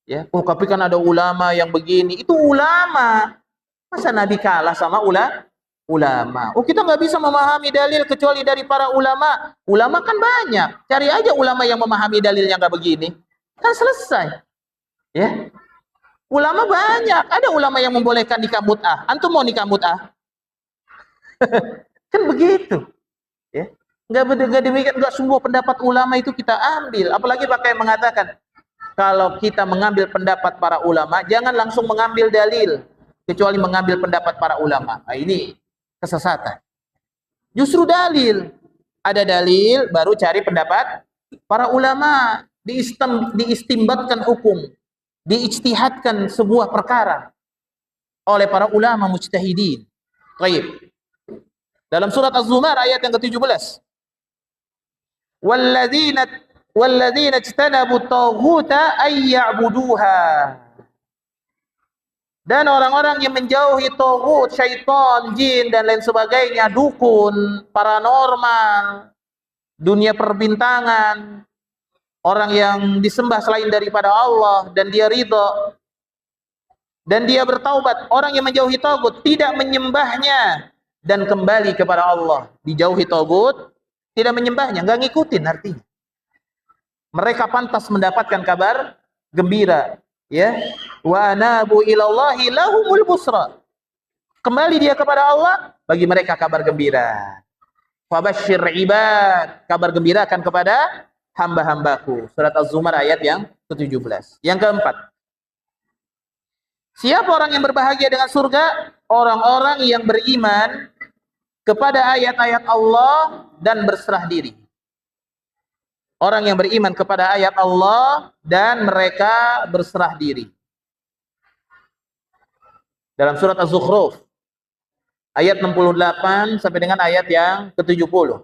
Ya, tapi kan ada ulama yang begini. Itu ulama. Masa Nabi kalah sama ulama? Kita nggak bisa memahami dalil kecuali dari para ulama. Ulama kan banyak. Cari aja ulama yang memahami dalil yang nggak begini. Kan selesai. Ya. Ulama banyak. Ada ulama yang membolehkan nikah mut'ah. Antum mau nikah mut'ah? Kan begitu. Ya. Enggak demikian, enggak semua pendapat ulama itu kita ambil. Apalagi pakai mengatakan kalau kita mengambil pendapat para ulama, jangan langsung mengambil dalil kecuali mengambil pendapat para ulama. Nah, ini kesesatan. Justru dalil. Ada dalil baru cari pendapat para ulama, diistimbatkan hukum, diijtihadkan sebuah perkara oleh para ulama mujtahidin. Baik. Dalam surat Az-Zumar ayat yang ke-17. Walladzina ijtanabu at-taghuta ay ya'buduha. Dan orang-orang yang menjauhi taghut, syaitan, jin dan lain sebagainya, dukun, paranormal, dunia perbintangan, orang yang disembah selain daripada Allah dan dia ridha dan dia bertaubat, orang yang menjauhi taghut, tidak menyembahnya dan kembali kepada Allah, dijauhi taghut, tidak menyembahnya, enggak ngikutin artinya. Mereka pantas mendapatkan kabar gembira, ya. Wa anabu ilallahi lahumul busra. Kembali dia kepada Allah, bagi mereka kabar gembira. Fabasyir ibad, kabar gembira akan kepada hamba-hambaku. Surat Az-Zumar ayat yang ke-17. Yang keempat, siapa orang yang berbahagia dengan surga? Orang-orang yang beriman kepada ayat-ayat Allah dan berserah diri. Orang yang beriman kepada ayat Allah dan mereka berserah diri. Dalam surat Az-Zukhruf ayat 68 sampai dengan ayat yang ke-70.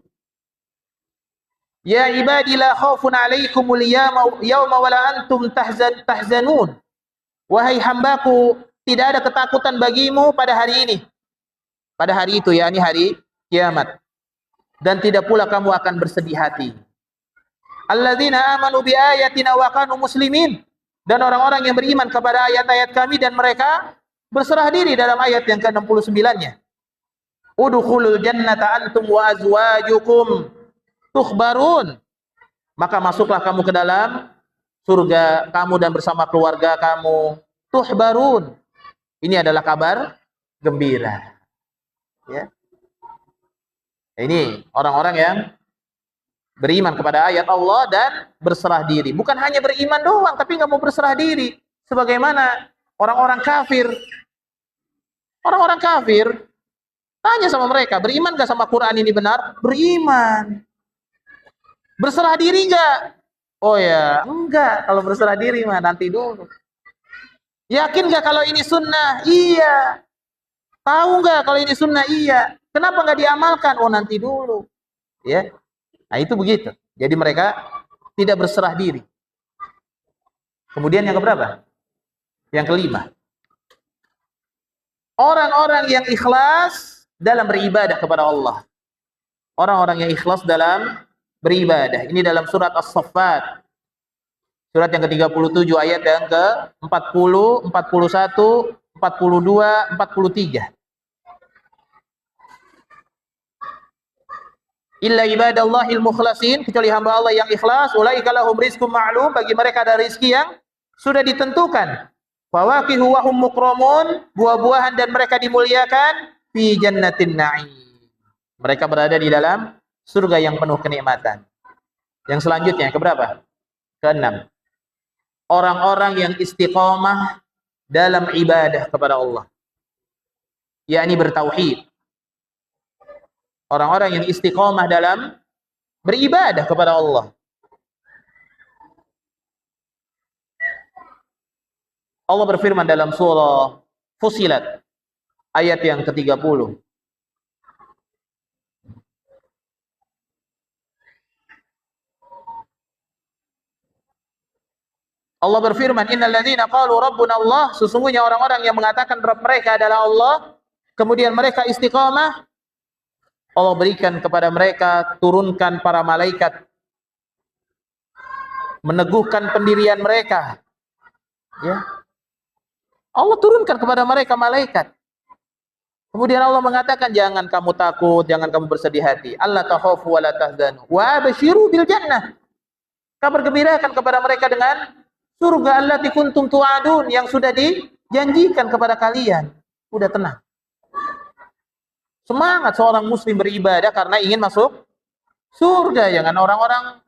Ya ibadi la khaufun alaikumul yawma wa la antum tahzanun. Wahai hambaku, tidak ada ketakutan bagimu pada hari ini. Pada hari itu, yakni hari kiamat. Dan tidak pula kamu akan bersedih hati. Alladzina amanu bi ayatina wa kanu muslimin. Dan orang-orang yang beriman kepada ayat-ayat kami dan mereka berserah diri dalam ayat yang ke-69-nya. Udkhulul jannata antum wa azwajukum tukhbarun. Maka masuklah kamu ke dalam surga kamu dan bersama keluarga kamu. Tuhbarun. Ini adalah kabar gembira. Ya. Ini orang-orang yang beriman kepada ayat Allah dan berserah diri. Bukan hanya beriman doang, tapi nggak mau berserah diri. Sebagaimana orang-orang kafir. Orang-orang kafir, tanya sama mereka, beriman nggak sama Quran ini benar? Beriman. Berserah diri nggak? Oh ya, enggak. Kalau berserah diri mah nanti dulu. Yakin nggak kalau ini sunnah? Iya. Tahu nggak kalau ini sunnah? Iya. Kenapa nggak diamalkan? Oh, nanti dulu. Ya. Nah, itu begitu. Jadi mereka tidak berserah diri. Kemudian yang keberapa? Yang kelima. Orang-orang yang ikhlas dalam beribadah kepada Allah. Orang-orang yang ikhlas dalam beribadah. Ini dalam surat As-Saffat. Surat yang ke-37 ayat yang ke-40, 41, 42, 43. Illa ibadallahil mukhlasin, kecuali hamba Allah yang ikhlas, ulaika lahum rizqum ma'lum, bagi mereka ada rezeki yang sudah ditentukan. Fawakihu wa hum mukramun, buah-buahan dan mereka dimuliakan fi jannatin na'im. Mereka berada di dalam surga yang penuh kenikmatan. Yang selanjutnya keberapa? Keenam. Orang-orang yang istiqamah dalam ibadah kepada Allah, yakni bertauhid. Orang-orang yang istiqamah dalam beribadah kepada Allah. Allah berfirman dalam surah Fussilat ayat yang ke-30. Allah berfirman, innal ladzina qalu rabbuna Allah, sesungguhnya orang-orang yang mengatakan Rabb mereka adalah Allah, kemudian mereka istiqamah, Allah berikan kepada mereka, turunkan para malaikat, meneguhkan pendirian mereka. Ya. Allah turunkan kepada mereka malaikat. Kemudian Allah mengatakan, jangan kamu takut, jangan kamu bersedih hati. Allah takhafu wa la tahzanu wa abshiru bil jannah. Kabar gembirakan kepada mereka dengan surga allati kuntum tu'adun, yang sudah dijanjikan kepada kalian. Udah tenang. Semangat seorang muslim beribadah karena ingin masuk surga. Jangan orang-orang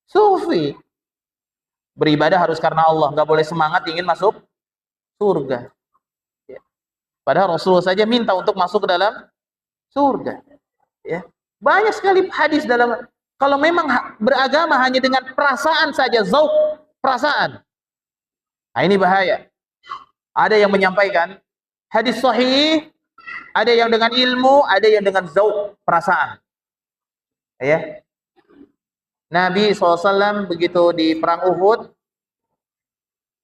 sufi. Beribadah harus karena Allah, nggak boleh semangat ingin masuk surga. Ya. Padahal Rasulullah saja minta untuk masuk ke dalam surga. Ya. Banyak sekali hadis dalam, kalau memang beragama hanya dengan perasaan saja, zauq, perasaan. Nah, ini bahaya. Ada yang menyampaikan hadis sahih, ada yang dengan ilmu, ada yang dengan zauq, perasaan. Ya. Nabi SAW begitu di perang Uhud,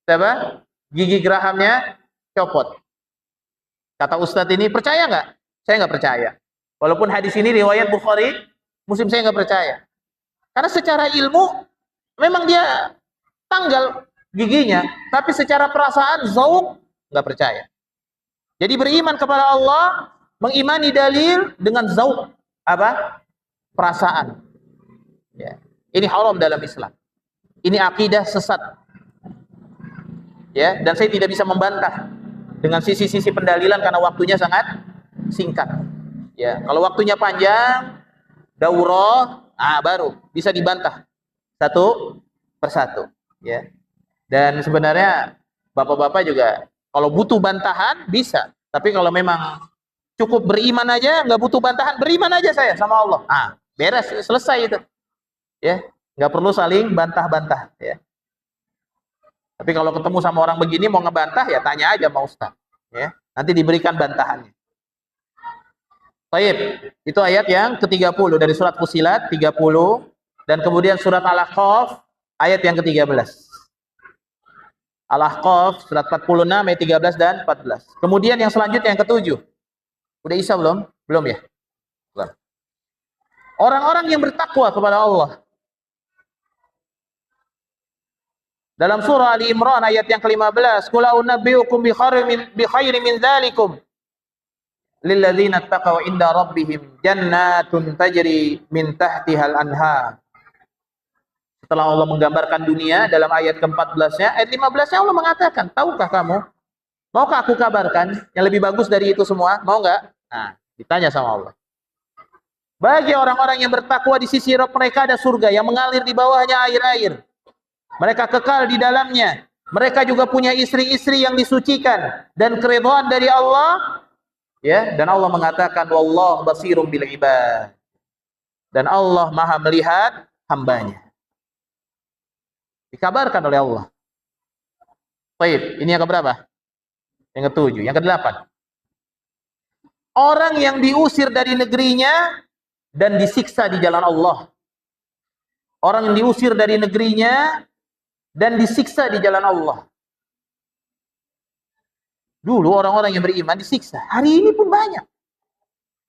siapa? Gigi gerahamnya copot. Kata Ustadz ini, percaya nggak? Saya nggak percaya. Walaupun hadis ini riwayat Bukhari, Muslim, saya nggak percaya. Karena secara ilmu memang dia tanggal giginya, tapi secara perasaan zauq nggak percaya. Jadi beriman kepada Allah, mengimani dalil dengan zauq, apa? Perasaan. Ya. Ini haram dalam Islam. Ini akidah sesat. Ya, dan saya tidak bisa membantah dengan sisi-sisi pendalilan karena waktunya sangat singkat. Ya, kalau waktunya panjang, daurah, baru bisa dibantah satu persatu. Ya. Dan sebenarnya bapak-bapak juga kalau butuh bantahan bisa, tapi kalau memang cukup beriman aja, nggak butuh bantahan, beriman aja saya sama Allah. Beres, selesai itu. Ya, nggak perlu saling bantah-bantah. Ya. Tapi kalau ketemu sama orang begini mau ngebantah, ya tanya aja sama Ustaz. Ya, nanti diberikan bantahannya. Baik, itu ayat yang ke-30 dari surat Fussilat 30, dan kemudian surat Al-Ahqaf ayat yang ke-13. Al-Ahqaf surat 46 ayat 13 dan 14. Kemudian yang selanjutnya yang ke-7. Udah Isa belum? Belum ya? Belum. Orang-orang yang bertakwa kepada Allah. Dalam surah Ali Imran ayat yang ke-15, "Qul a'unabbi'ukum bi khairin min dzalikum lil ladzina taqaw 'inda rabbihim jannatun tajri min tahtihal anhar." Setelah Allah menggambarkan dunia dalam ayat ke-14-nya, ayat 15-nya Allah mengatakan, "Tahukah kamu? Maukah aku kabarkan yang lebih bagus dari itu semua? Mau enggak?" Nah, ditanya sama Allah. Bagi orang-orang yang bertakwa di sisi Rabb mereka ada surga yang mengalir di bawahnya air-air. Mereka kekal di dalamnya. Mereka juga punya istri-istri yang disucikan dan keridhaan dari Allah. Ya, dan Allah mengatakan wallahu basirum bil ibad. Dan Allah Maha melihat hambanya. Dikabarkan oleh Allah. Baik, ini yang keberapa? Yang ke-7, yang ke-8. Orang yang diusir dari negerinya dan disiksa di jalan Allah. Orang yang diusir dari negerinya dan disiksa di jalan Allah. Dulu orang-orang yang beriman disiksa. Hari ini pun banyak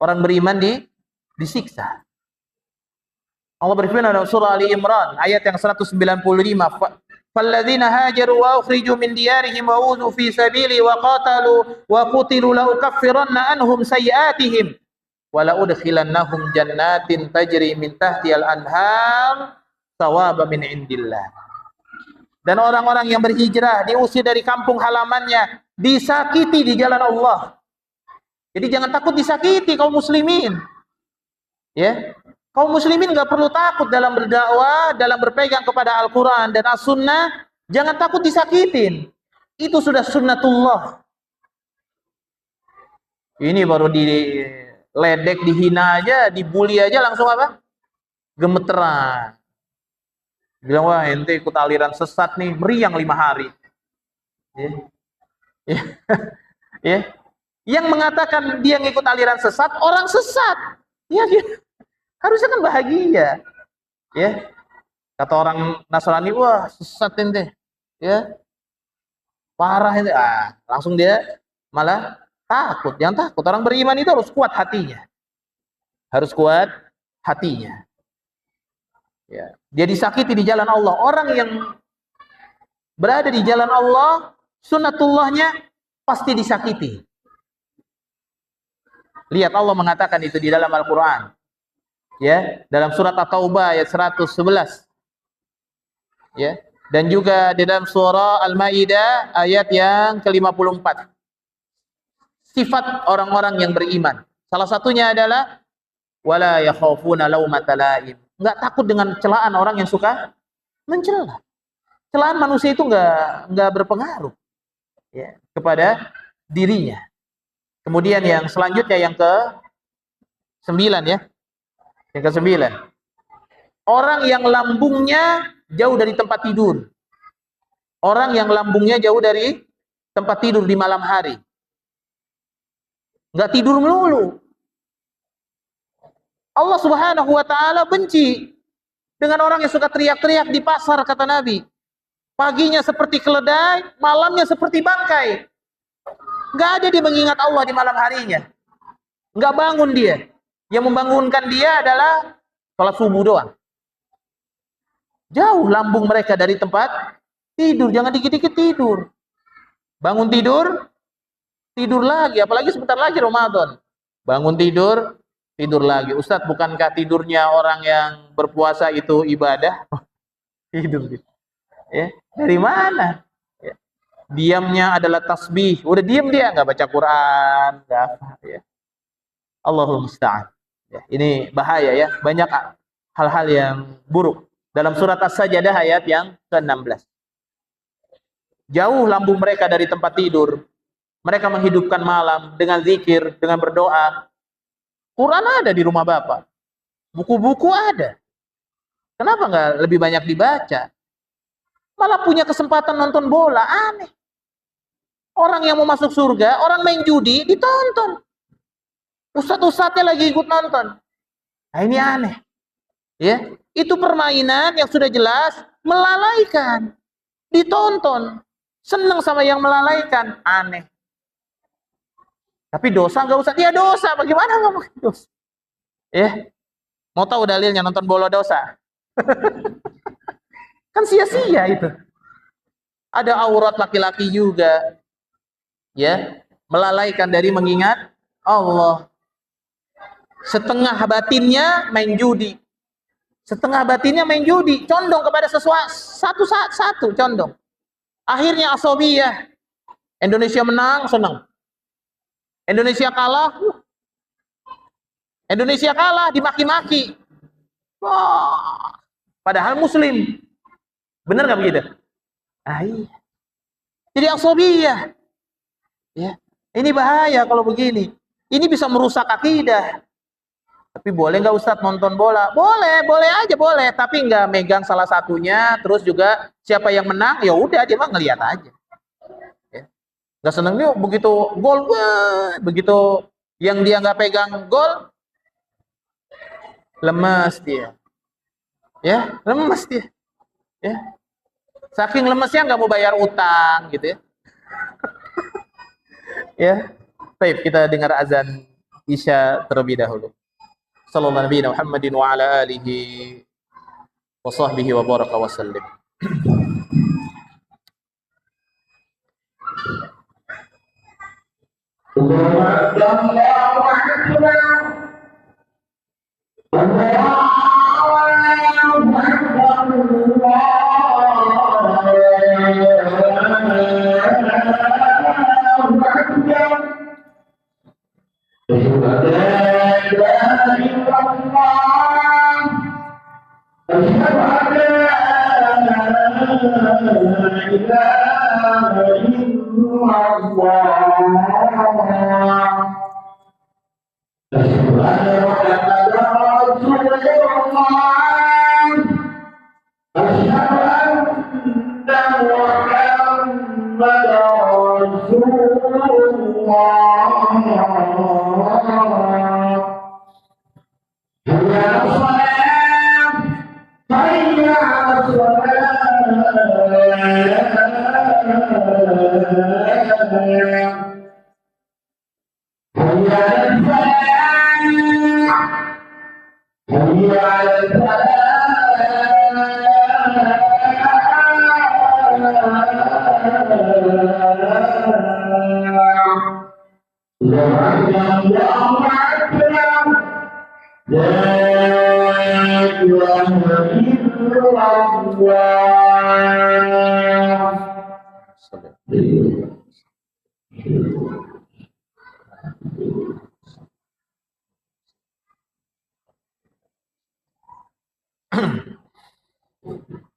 orang beriman disiksa. Allah berfirman dalam surah Ali Imran ayat yang 195, "Falladzina hajaru wa ukhriju min diyarihim wa udzu fi sabili wa qatalu wa qutilu la ukaffiranna anhum sayyi'atihim wa la udkhilannahum jannatin tajri min tahtihal anhar thawaban min indillah." Dan orang-orang yang berhijrah diusir dari kampung halamannya, disakiti di jalan Allah. Jadi jangan takut disakiti kaum muslimin. Ya. Kaum muslimin enggak perlu takut dalam berdakwah, dalam berpegang kepada Al-Qur'an dan As-Sunnah, jangan takut disakitin. Itu sudah sunnatullah. Ini baru diledek, dihina aja, dibully aja langsung apa? Gemeteran. Bilang, wah ente ikut aliran sesat nih, meriang 5 hari. Ya. Ya. Ya. Yang mengatakan dia ngikut aliran sesat, orang sesat. Ya, ya. Harusnya kan bahagia. Ya. Kata orang Nasrani, wah sesat ente. Ya. Parah ente. Langsung dia malah takut. Jangan takut. Orang beriman itu harus kuat hatinya. Harus kuat hatinya. Ya. Dia disakiti di jalan Allah. Orang yang berada di jalan Allah, sunnatullahnya pasti disakiti. Lihat Allah mengatakan itu di dalam Al-Quran. Ya, dalam surat At-Taubah ayat 111. Ya, dan juga di dalam surah Al-Maidah ayat yang ke-54. Sifat orang-orang yang beriman. Salah satunya adalah wala yakhafuna laumata laim. Enggak takut dengan celaan orang yang suka mencela. Celaan manusia itu enggak berpengaruh ya, kepada dirinya. Kemudian yang selanjutnya yang ke-9 ya. Yang ke-9. Orang yang lambungnya jauh dari tempat tidur. Orang yang lambungnya jauh dari tempat tidur di malam hari. Enggak tidur melulu. Allah Subhanahu wa taala benci dengan orang yang suka teriak-teriak di pasar, kata Nabi. Paginya seperti keledai, malamnya seperti bangkai. Enggak ada dia mengingat Allah di malam harinya. Enggak bangun dia. Yang membangunkan dia adalah salat subuh doang. Jauh lambung mereka dari tempat tidur. Jangan dikit-dikit tidur. Bangun tidur, tidur lagi. Apalagi sebentar lagi Ramadan. Bangun tidur, tidur lagi. Ustadz, bukankah tidurnya orang yang berpuasa itu ibadah? Tidur gitu. Ya, dari mana? Ya. Diamnya adalah tasbih. Udah diam dia, nggak baca Quran, nggak apa. Ya. Allahul musta'an. Ya, ini bahaya ya. Banyak hal-hal yang buruk. Dalam surat As-Sajdah ayat yang ke-16. Jauh lambung mereka dari tempat tidur. Mereka menghidupkan malam dengan zikir, dengan berdoa. Quran ada di rumah Bapak. Buku-buku ada. Kenapa nggak lebih banyak dibaca? Malah punya kesempatan nonton bola. Aneh. Orang yang mau masuk surga, orang main judi, ditonton. Ustadz-ustadznya lagi ikut nonton. Nah ini aneh. Ya, itu permainan yang sudah jelas melalaikan. Ditonton. Senang sama yang melalaikan. Aneh. Tapi dosa nggak usah. Ya dosa. Bagaimana nggak mungkin dosa? Ya, mau tahu dalilnya nonton bola dosa? Kan sia-sia itu. Ada aurat laki-laki juga. Ya, melalaikan dari mengingat Allah. Setengah batinnya main judi. Setengah batinnya main judi. Condong kepada sesuatu. Satu condong. Akhirnya asobiyah. Indonesia menang, senang. Indonesia kalah. Indonesia kalah, dimaki-maki. Wah. Padahal muslim. Benar nggak begitu? Iya. Jadi asobiyah. Ya. Ini bahaya kalau begini. Ini bisa merusak akidah. Tapi boleh nggak Ustadz nonton bola? Boleh, boleh aja boleh. Tapi nggak megang salah satunya. Terus juga siapa yang menang, ya udah dia mah ngeliat aja. Ya. Nggak seneng dia begitu gol, begitu Yang dia nggak pegang gol, lemes dia. Ya, lemes dia. Ya. Saking lemesnya nggak mau bayar utang gitu ya. Ya. Baik, kita dengar azan Isya terlebih dahulu. Sallallahu alaihi Muhammadin wa ala alihi wa sahbihi wa baraka wa sallim.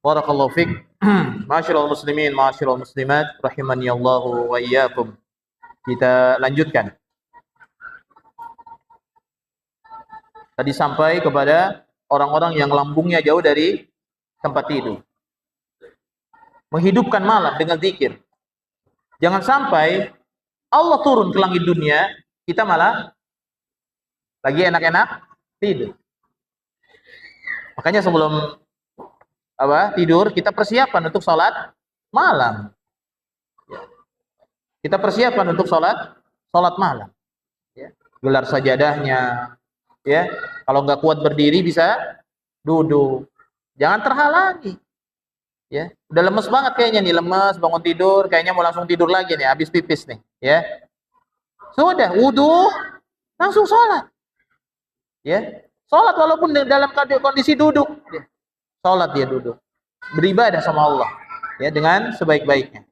Barakallahu fiik. Ma'asyiral muslimin, ma'asyiral muslimat, rahimani Allahu wa iyyakum. Kita lanjutkan. Tadi sampai kepada orang-orang yang lambungnya jauh dari tempat tidur. Menghidupkan malam dengan zikir. Jangan sampai Allah turun ke langit dunia, kita malah lagi enak-enak tidur. Makanya sebelum tidur, kita persiapan untuk sholat malam. Kita persiapan untuk sholat malam. Ya. Gelar sajadahnya. Ya. Kalau nggak kuat berdiri bisa duduk. Jangan terhalangi. Ya. Udah lemes banget kayaknya nih, lemes bangun tidur, kayaknya mau langsung tidur lagi nih, habis pipis nih. Ya. Sudah, wudu, langsung sholat. Ya. Sholat walaupun dalam kondisi duduk. Ya. Sholat dia duduk, beribadah sama Allah ya dengan sebaik-baiknya.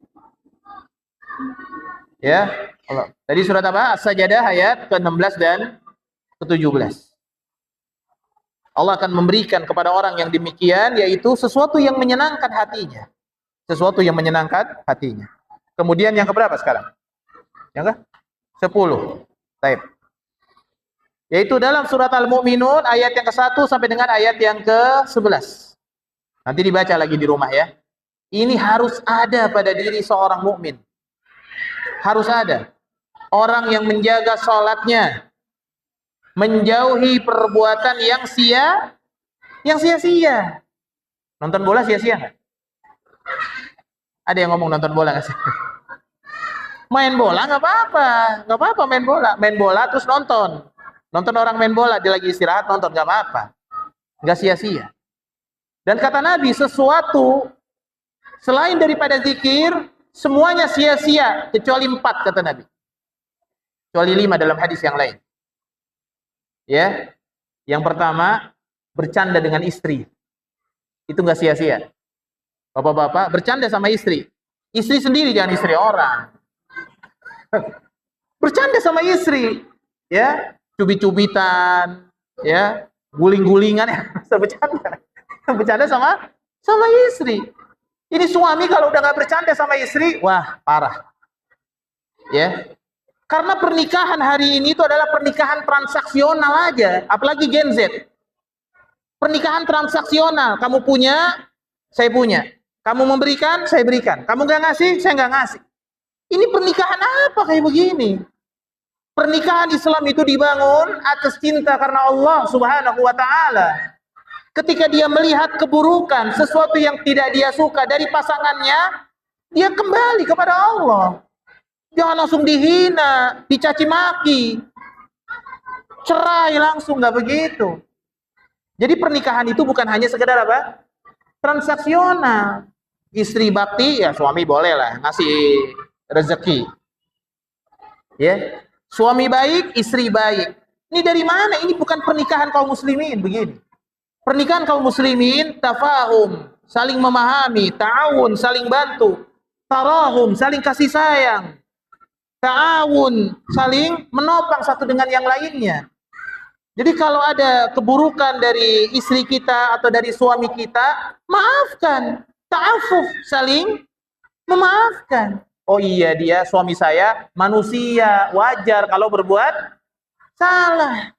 Ya, Allah. Tadi surat apa? As-Sajdah ayat ke-16 dan ke-17. Allah akan memberikan kepada orang yang demikian yaitu sesuatu yang menyenangkan hatinya. Sesuatu yang menyenangkan hatinya. Kemudian yang keberapa sekarang? Yang ke-10. Baik. Yaitu dalam surat Al-Mu'minun ayat yang ke-1 sampai dengan ayat yang ke-11. Nanti dibaca lagi di rumah ya. Ini harus ada pada diri seorang mukmin. Harus ada. Orang yang menjaga sholatnya. Menjauhi perbuatan yang sia-sia. Nonton bola sia-sia nggak? Ada yang ngomong nonton bola nggak sih? Main bola nggak apa-apa. Nggak apa-apa main bola. Main bola terus nonton. Nonton orang main bola, dia lagi istirahat nonton, nggak apa-apa. Nggak sia-sia. Dan kata Nabi, sesuatu selain daripada zikir, semuanya sia-sia, kecuali 4 kata Nabi. Kecuali 5 dalam hadis yang lain. Ya, yang pertama, bercanda dengan istri. Itu nggak sia-sia. Bapak-bapak, bercanda sama istri. Istri sendiri, jangan istri orang. Bercanda sama istri. Ya, cubit-cubitan. Ya, guling-gulingan. Ya, bercanda. Bercanda sama istri. Ini suami kalau udah nggak bercanda sama istri, wah parah. Ya, karena pernikahan hari ini itu adalah pernikahan transaksional aja, apalagi Gen Z. Pernikahan transaksional, kamu punya, saya punya. Kamu memberikan, saya berikan. Kamu nggak ngasih, saya nggak ngasih. Ini pernikahan apa kayak begini? Pernikahan Islam itu dibangun atas cinta karena Allah Subhanahu wa taala. Ketika dia melihat keburukan, sesuatu yang tidak dia suka dari pasangannya, dia kembali kepada Allah. Jangan langsung dihina, dicaci maki, cerai langsung, nggak begitu. Jadi pernikahan itu bukan hanya sekedar apa? Transaksional. Istri bakti, ya suami boleh lah ngasih rezeki. Ya, suami baik, istri baik. Ini dari mana? Ini bukan pernikahan kaum muslimin begini. Pernikahan kaum muslimin tafahum, saling memahami, ta'awun, saling bantu, tarahum, saling kasih sayang, ta'awun, saling menopang satu dengan yang lainnya. Jadi kalau ada keburukan dari istri kita atau dari suami kita, maafkan, ta'afuf, saling memaafkan. Oh iya, dia suami saya manusia, wajar kalau berbuat salah.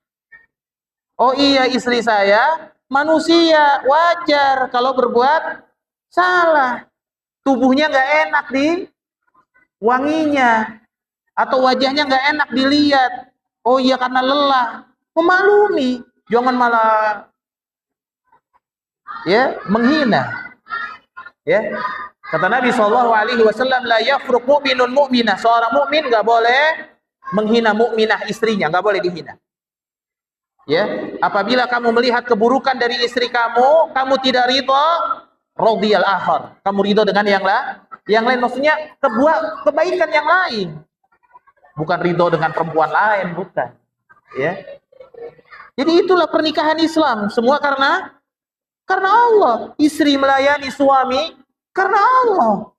Oh iya, istri saya manusia, wajar kalau berbuat salah. Tubuhnya nggak enak di wanginya, atau wajahnya nggak enak dilihat. Oh iya, karena lelah. Memaklumi, jangan malah ya menghina. Ya, kata Nabi SAW, la yafruq mu'minun mu'minah. Seorang mukmin nggak boleh menghina mukminah istrinya, nggak boleh dihina. Ya, apabila kamu melihat keburukan dari istri kamu, kamu tidak ridho, radhiyal akhar. Kamu ridho dengan yang lain, maksudnya kebaikan yang lain. Bukan ridho dengan perempuan lain, bukan. Ya. Jadi itulah pernikahan Islam, semua karena Allah. Istri melayani suami karena Allah.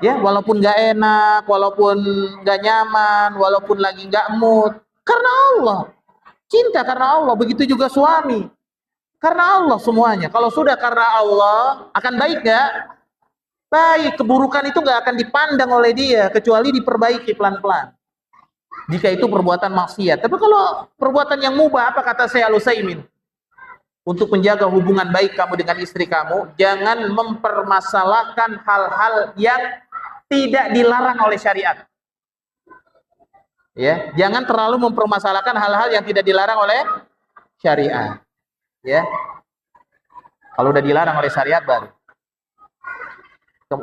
Ya, walaupun nggak enak, walaupun nggak nyaman, walaupun lagi nggak mood, karena Allah. Cinta karena Allah, begitu juga suami. Karena Allah semuanya. Kalau sudah karena Allah, akan baik nggak? Baik, keburukan itu nggak akan dipandang oleh dia, kecuali diperbaiki pelan-pelan. Jika itu perbuatan maksiat. Tapi kalau perbuatan yang mubah, apa kata Syekh Al-Utsaimin? Untuk menjaga hubungan baik kamu dengan istri kamu, jangan mempermasalahkan hal-hal yang tidak dilarang oleh syariat. Ya, jangan terlalu mempermasalahkan hal-hal yang tidak dilarang oleh syariat. Ya. Kalau udah dilarang oleh syariat baru.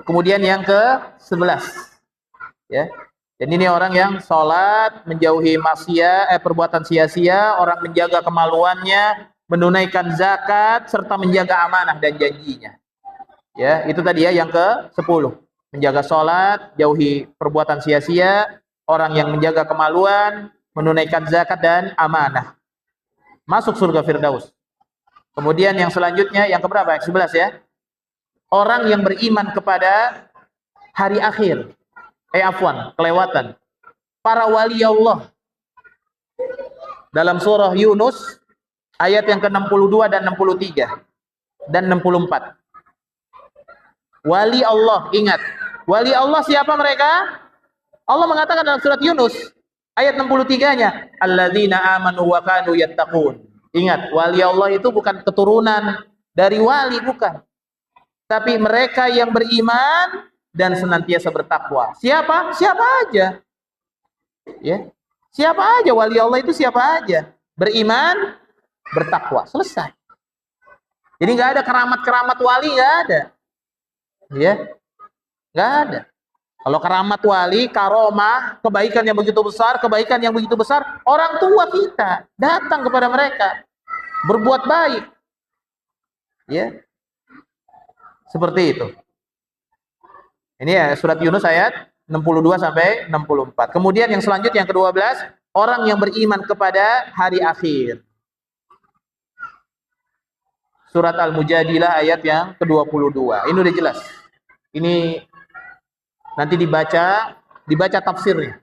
Kemudian yang ke-11. Ya. Dan ini orang yang sholat, menjauhi maksiat, perbuatan sia-sia, orang menjaga kemaluannya, menunaikan zakat, serta menjaga amanah dan janjinya. Ya, itu tadi ya yang ke-10. Menjaga sholat, jauhi perbuatan sia-sia, orang yang menjaga kemaluan, menunaikan zakat dan amanah. Masuk surga Firdaus. Kemudian yang selanjutnya, yang keberapa? Yang 11 ya. Orang yang beriman kepada hari akhir. Kelewatan. Para wali Allah. Dalam surah Yunus, ayat yang ke-62 dan 63. Dan 64. Wali Allah, ingat. Wali Allah siapa mereka? Allah mengatakan dalam surat Yunus, ayat 63-nya, alladzina amanu wa kanu yattaqun. Ingat, wali Allah itu bukan keturunan dari wali, bukan. Tapi mereka yang beriman dan senantiasa bertakwa. Siapa? Siapa aja. Ya. Siapa aja wali Allah itu, siapa aja. Beriman, bertakwa. Selesai. Jadi nggak ada keramat-keramat wali, nggak ada. Ya. Nggak ada. Kalau keramat wali, karomah, kebaikan yang begitu besar, orang tua kita datang kepada mereka, berbuat baik. Ya. Seperti itu. Ini ya surat Yunus ayat 62 sampai 64. Kemudian yang selanjutnya yang ke-12, orang yang beriman kepada hari akhir. Surat Al-Mujadilah ayat yang ke-22. Ini udah jelas. Ini nanti dibaca tafsirnya.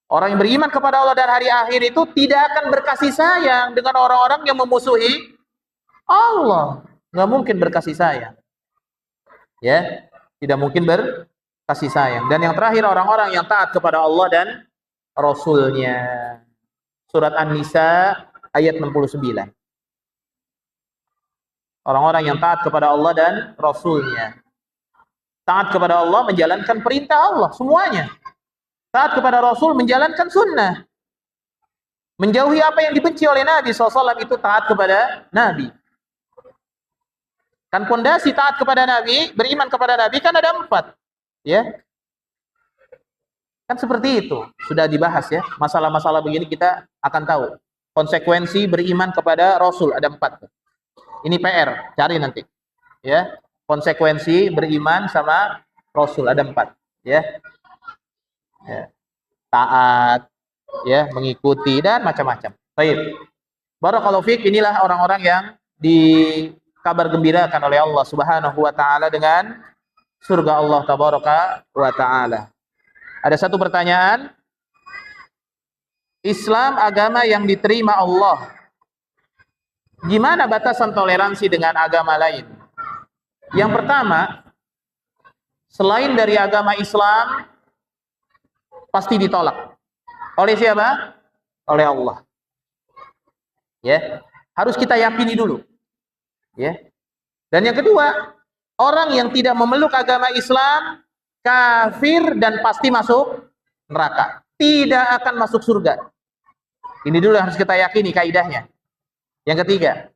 Orang yang beriman kepada Allah dan hari akhir itu tidak akan berkasih sayang dengan orang-orang yang memusuhi Allah. Nggak mungkin berkasih sayang. Ya. Tidak mungkin berkasih sayang. Dan yang terakhir, orang-orang yang taat kepada Allah dan Rasulnya. Surat An-Nisa ayat 69. Orang-orang yang taat kepada Allah dan Rasulnya. Taat kepada Allah, menjalankan perintah Allah semuanya. Taat kepada Rasul, menjalankan sunnah. Menjauhi apa yang dibenci oleh Nabi SAW, itu taat kepada Nabi. Kan pondasi taat kepada Nabi, beriman kepada Nabi kan ada 4. Ya. Kan seperti itu. Sudah dibahas ya. Masalah-masalah begini kita akan tahu. Konsekuensi beriman kepada Rasul ada 4. Ini PR, cari nanti. Ya. Konsekuensi beriman sama Rasul ada 4. Ya. Ya. Taat, ya, mengikuti dan macam-macam. Baik. Barakallahu fiik, inilah orang-orang yang dikabar gembirakan oleh Allah Subhanahu wa taala dengan surga Allah tabaraka wa taala. Ada satu pertanyaan. Islam agama yang diterima Allah. Gimana batasan toleransi dengan agama lain? Yang pertama, selain dari agama Islam pasti ditolak. Oleh siapa? Oleh Allah. Ya, harus kita yakini dulu. Ya. Dan yang kedua, orang yang tidak memeluk agama Islam kafir dan pasti masuk neraka. Tidak akan masuk surga. Ini dulu yang harus kita yakini kaidahnya. Yang ketiga,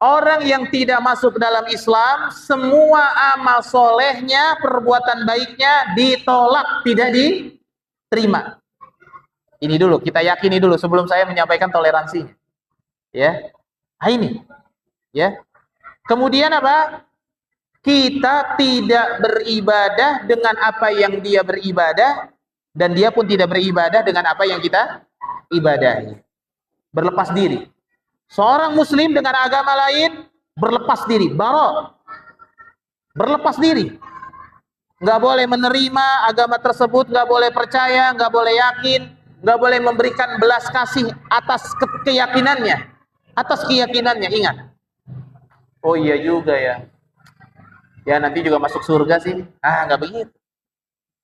orang yang tidak masuk dalam Islam, semua amal solehnya, perbuatan baiknya ditolak, tidak diterima. Ini dulu, kita yakini dulu sebelum saya menyampaikan toleransinya. Ya. Nah ini. Ya. Kemudian apa? Kita tidak beribadah dengan apa yang dia beribadah, dan dia pun tidak beribadah dengan apa yang kita ibadahi. Berlepas diri. Seorang muslim dengan agama lain berlepas diri, bara. Berlepas diri. Nggak boleh menerima agama tersebut, nggak boleh percaya, nggak boleh yakin, nggak boleh memberikan belas kasih atas keyakinannya, ingat. Oh iya juga ya. Ya nanti juga masuk surga sih. Nggak begitu.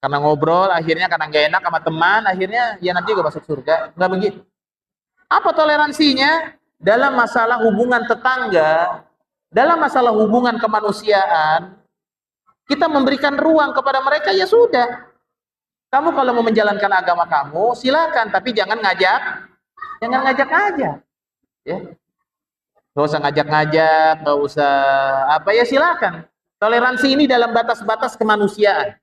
Karena ngobrol, akhirnya karena nggak enak sama teman, akhirnya ya nanti juga masuk surga. Nggak begitu. Apa toleransinya? Dalam masalah hubungan tetangga, dalam masalah hubungan kemanusiaan, kita memberikan ruang kepada mereka, ya sudah. Kamu kalau mau menjalankan agama kamu, silakan, tapi jangan ngajak aja. Ya. Nggak usah ngajak-ngajak, nggak usah apa ya, silakan. Toleransi ini dalam batas-batas kemanusiaan.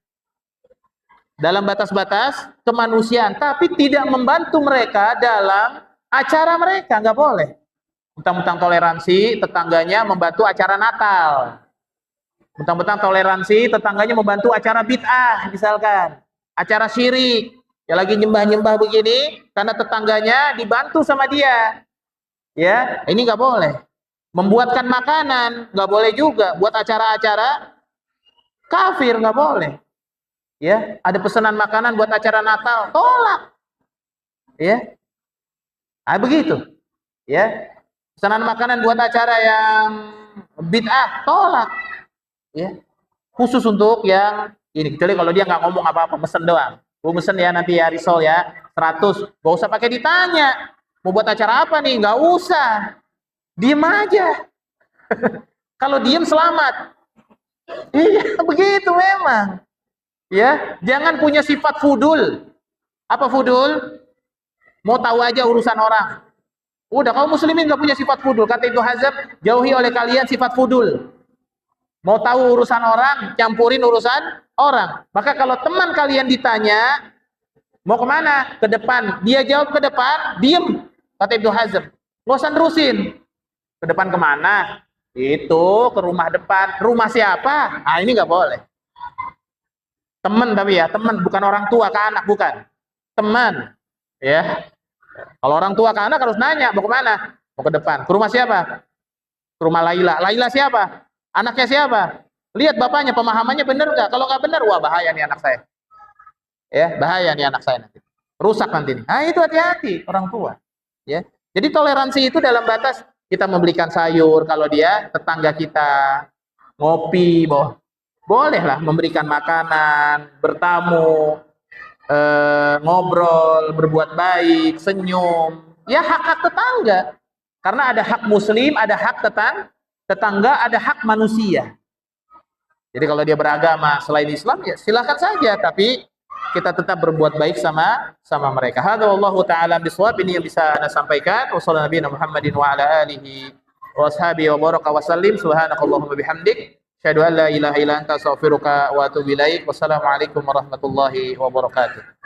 Dalam batas-batas kemanusiaan, tapi tidak membantu mereka dalam acara mereka, nggak boleh. Mentang-mentang toleransi, tetangganya membantu acara Natal. Mentang-mentang toleransi, tetangganya membantu acara bid'ah, misalkan. Acara syirik, ya lagi nyembah-nyembah begini, karena tetangganya dibantu sama dia. Ya, ini nggak boleh. Membuatkan makanan, nggak boleh juga. Buat acara-acara kafir, nggak boleh. Ya, ada pesanan makanan buat acara Natal, tolak. Ya, begitu. Ya, pesanan makanan buat acara yang bid'ah, tolak. Ya, khusus untuk yang ini, kecuali kalau dia nggak ngomong apa-apa, mesen doang. Gue mesen ya nanti ya risol ya 100, gak usah pakai ditanya mau buat acara apa nih, nggak usah, diem aja. Kalau diem selamat. Iya begitu memang. Ya, jangan punya sifat fudul. Apa fudul? Mau tahu aja urusan orang. Udah, kaum muslimin nggak punya sifat fudul. Kata Ibnu Hazm, jauhi oleh kalian sifat fudul. Mau tahu urusan orang, campurin urusan orang. Maka kalau teman kalian ditanya, mau kemana? Ke depan. Dia jawab ke depan, diem. Kata Ibnu Hazm, nggak usah terusin. Ke depan kemana? Itu, ke rumah depan. Rumah siapa? Ini nggak boleh. Teman tapi ya, teman. Bukan orang tua ke anak, bukan. Teman. Ya. Kalau orang tua ke anak harus nanya, mau kemana? Mau ke depan. Ke rumah siapa? Ke rumah Laila. Laila siapa? Anaknya siapa? Lihat bapaknya, pemahamannya benar nggak? Kalau nggak benar, wah bahaya nih anak saya. Ya, bahaya nih anak saya nanti. Rusak nanti nih. Itu hati-hati orang tua. Ya. Jadi toleransi itu dalam batas kita membelikan sayur, kalau dia tetangga kita, ngopi, bolehlah memberikan makanan, bertamu, ngobrol, berbuat baik, senyum. Ya hak-hak tetangga. Karena ada hak muslim, ada hak tetangga, ada hak manusia. Jadi kalau dia beragama selain Islam, ya silakan saja, tapi kita tetap berbuat baik sama mereka. Hadza wallahu taala bisawab. Ini yang bisa Anda sampaikan. Wassallallahu Muhammadin wa ala alihi wa ashabihi wa baraka wa sallim. Subhanakallahumma bihamdik, asyhadu an la ilaha illa anta astaghfiruka wa atubu ilaik. Wassalamualaikum warahmatullahi wabarakatuh.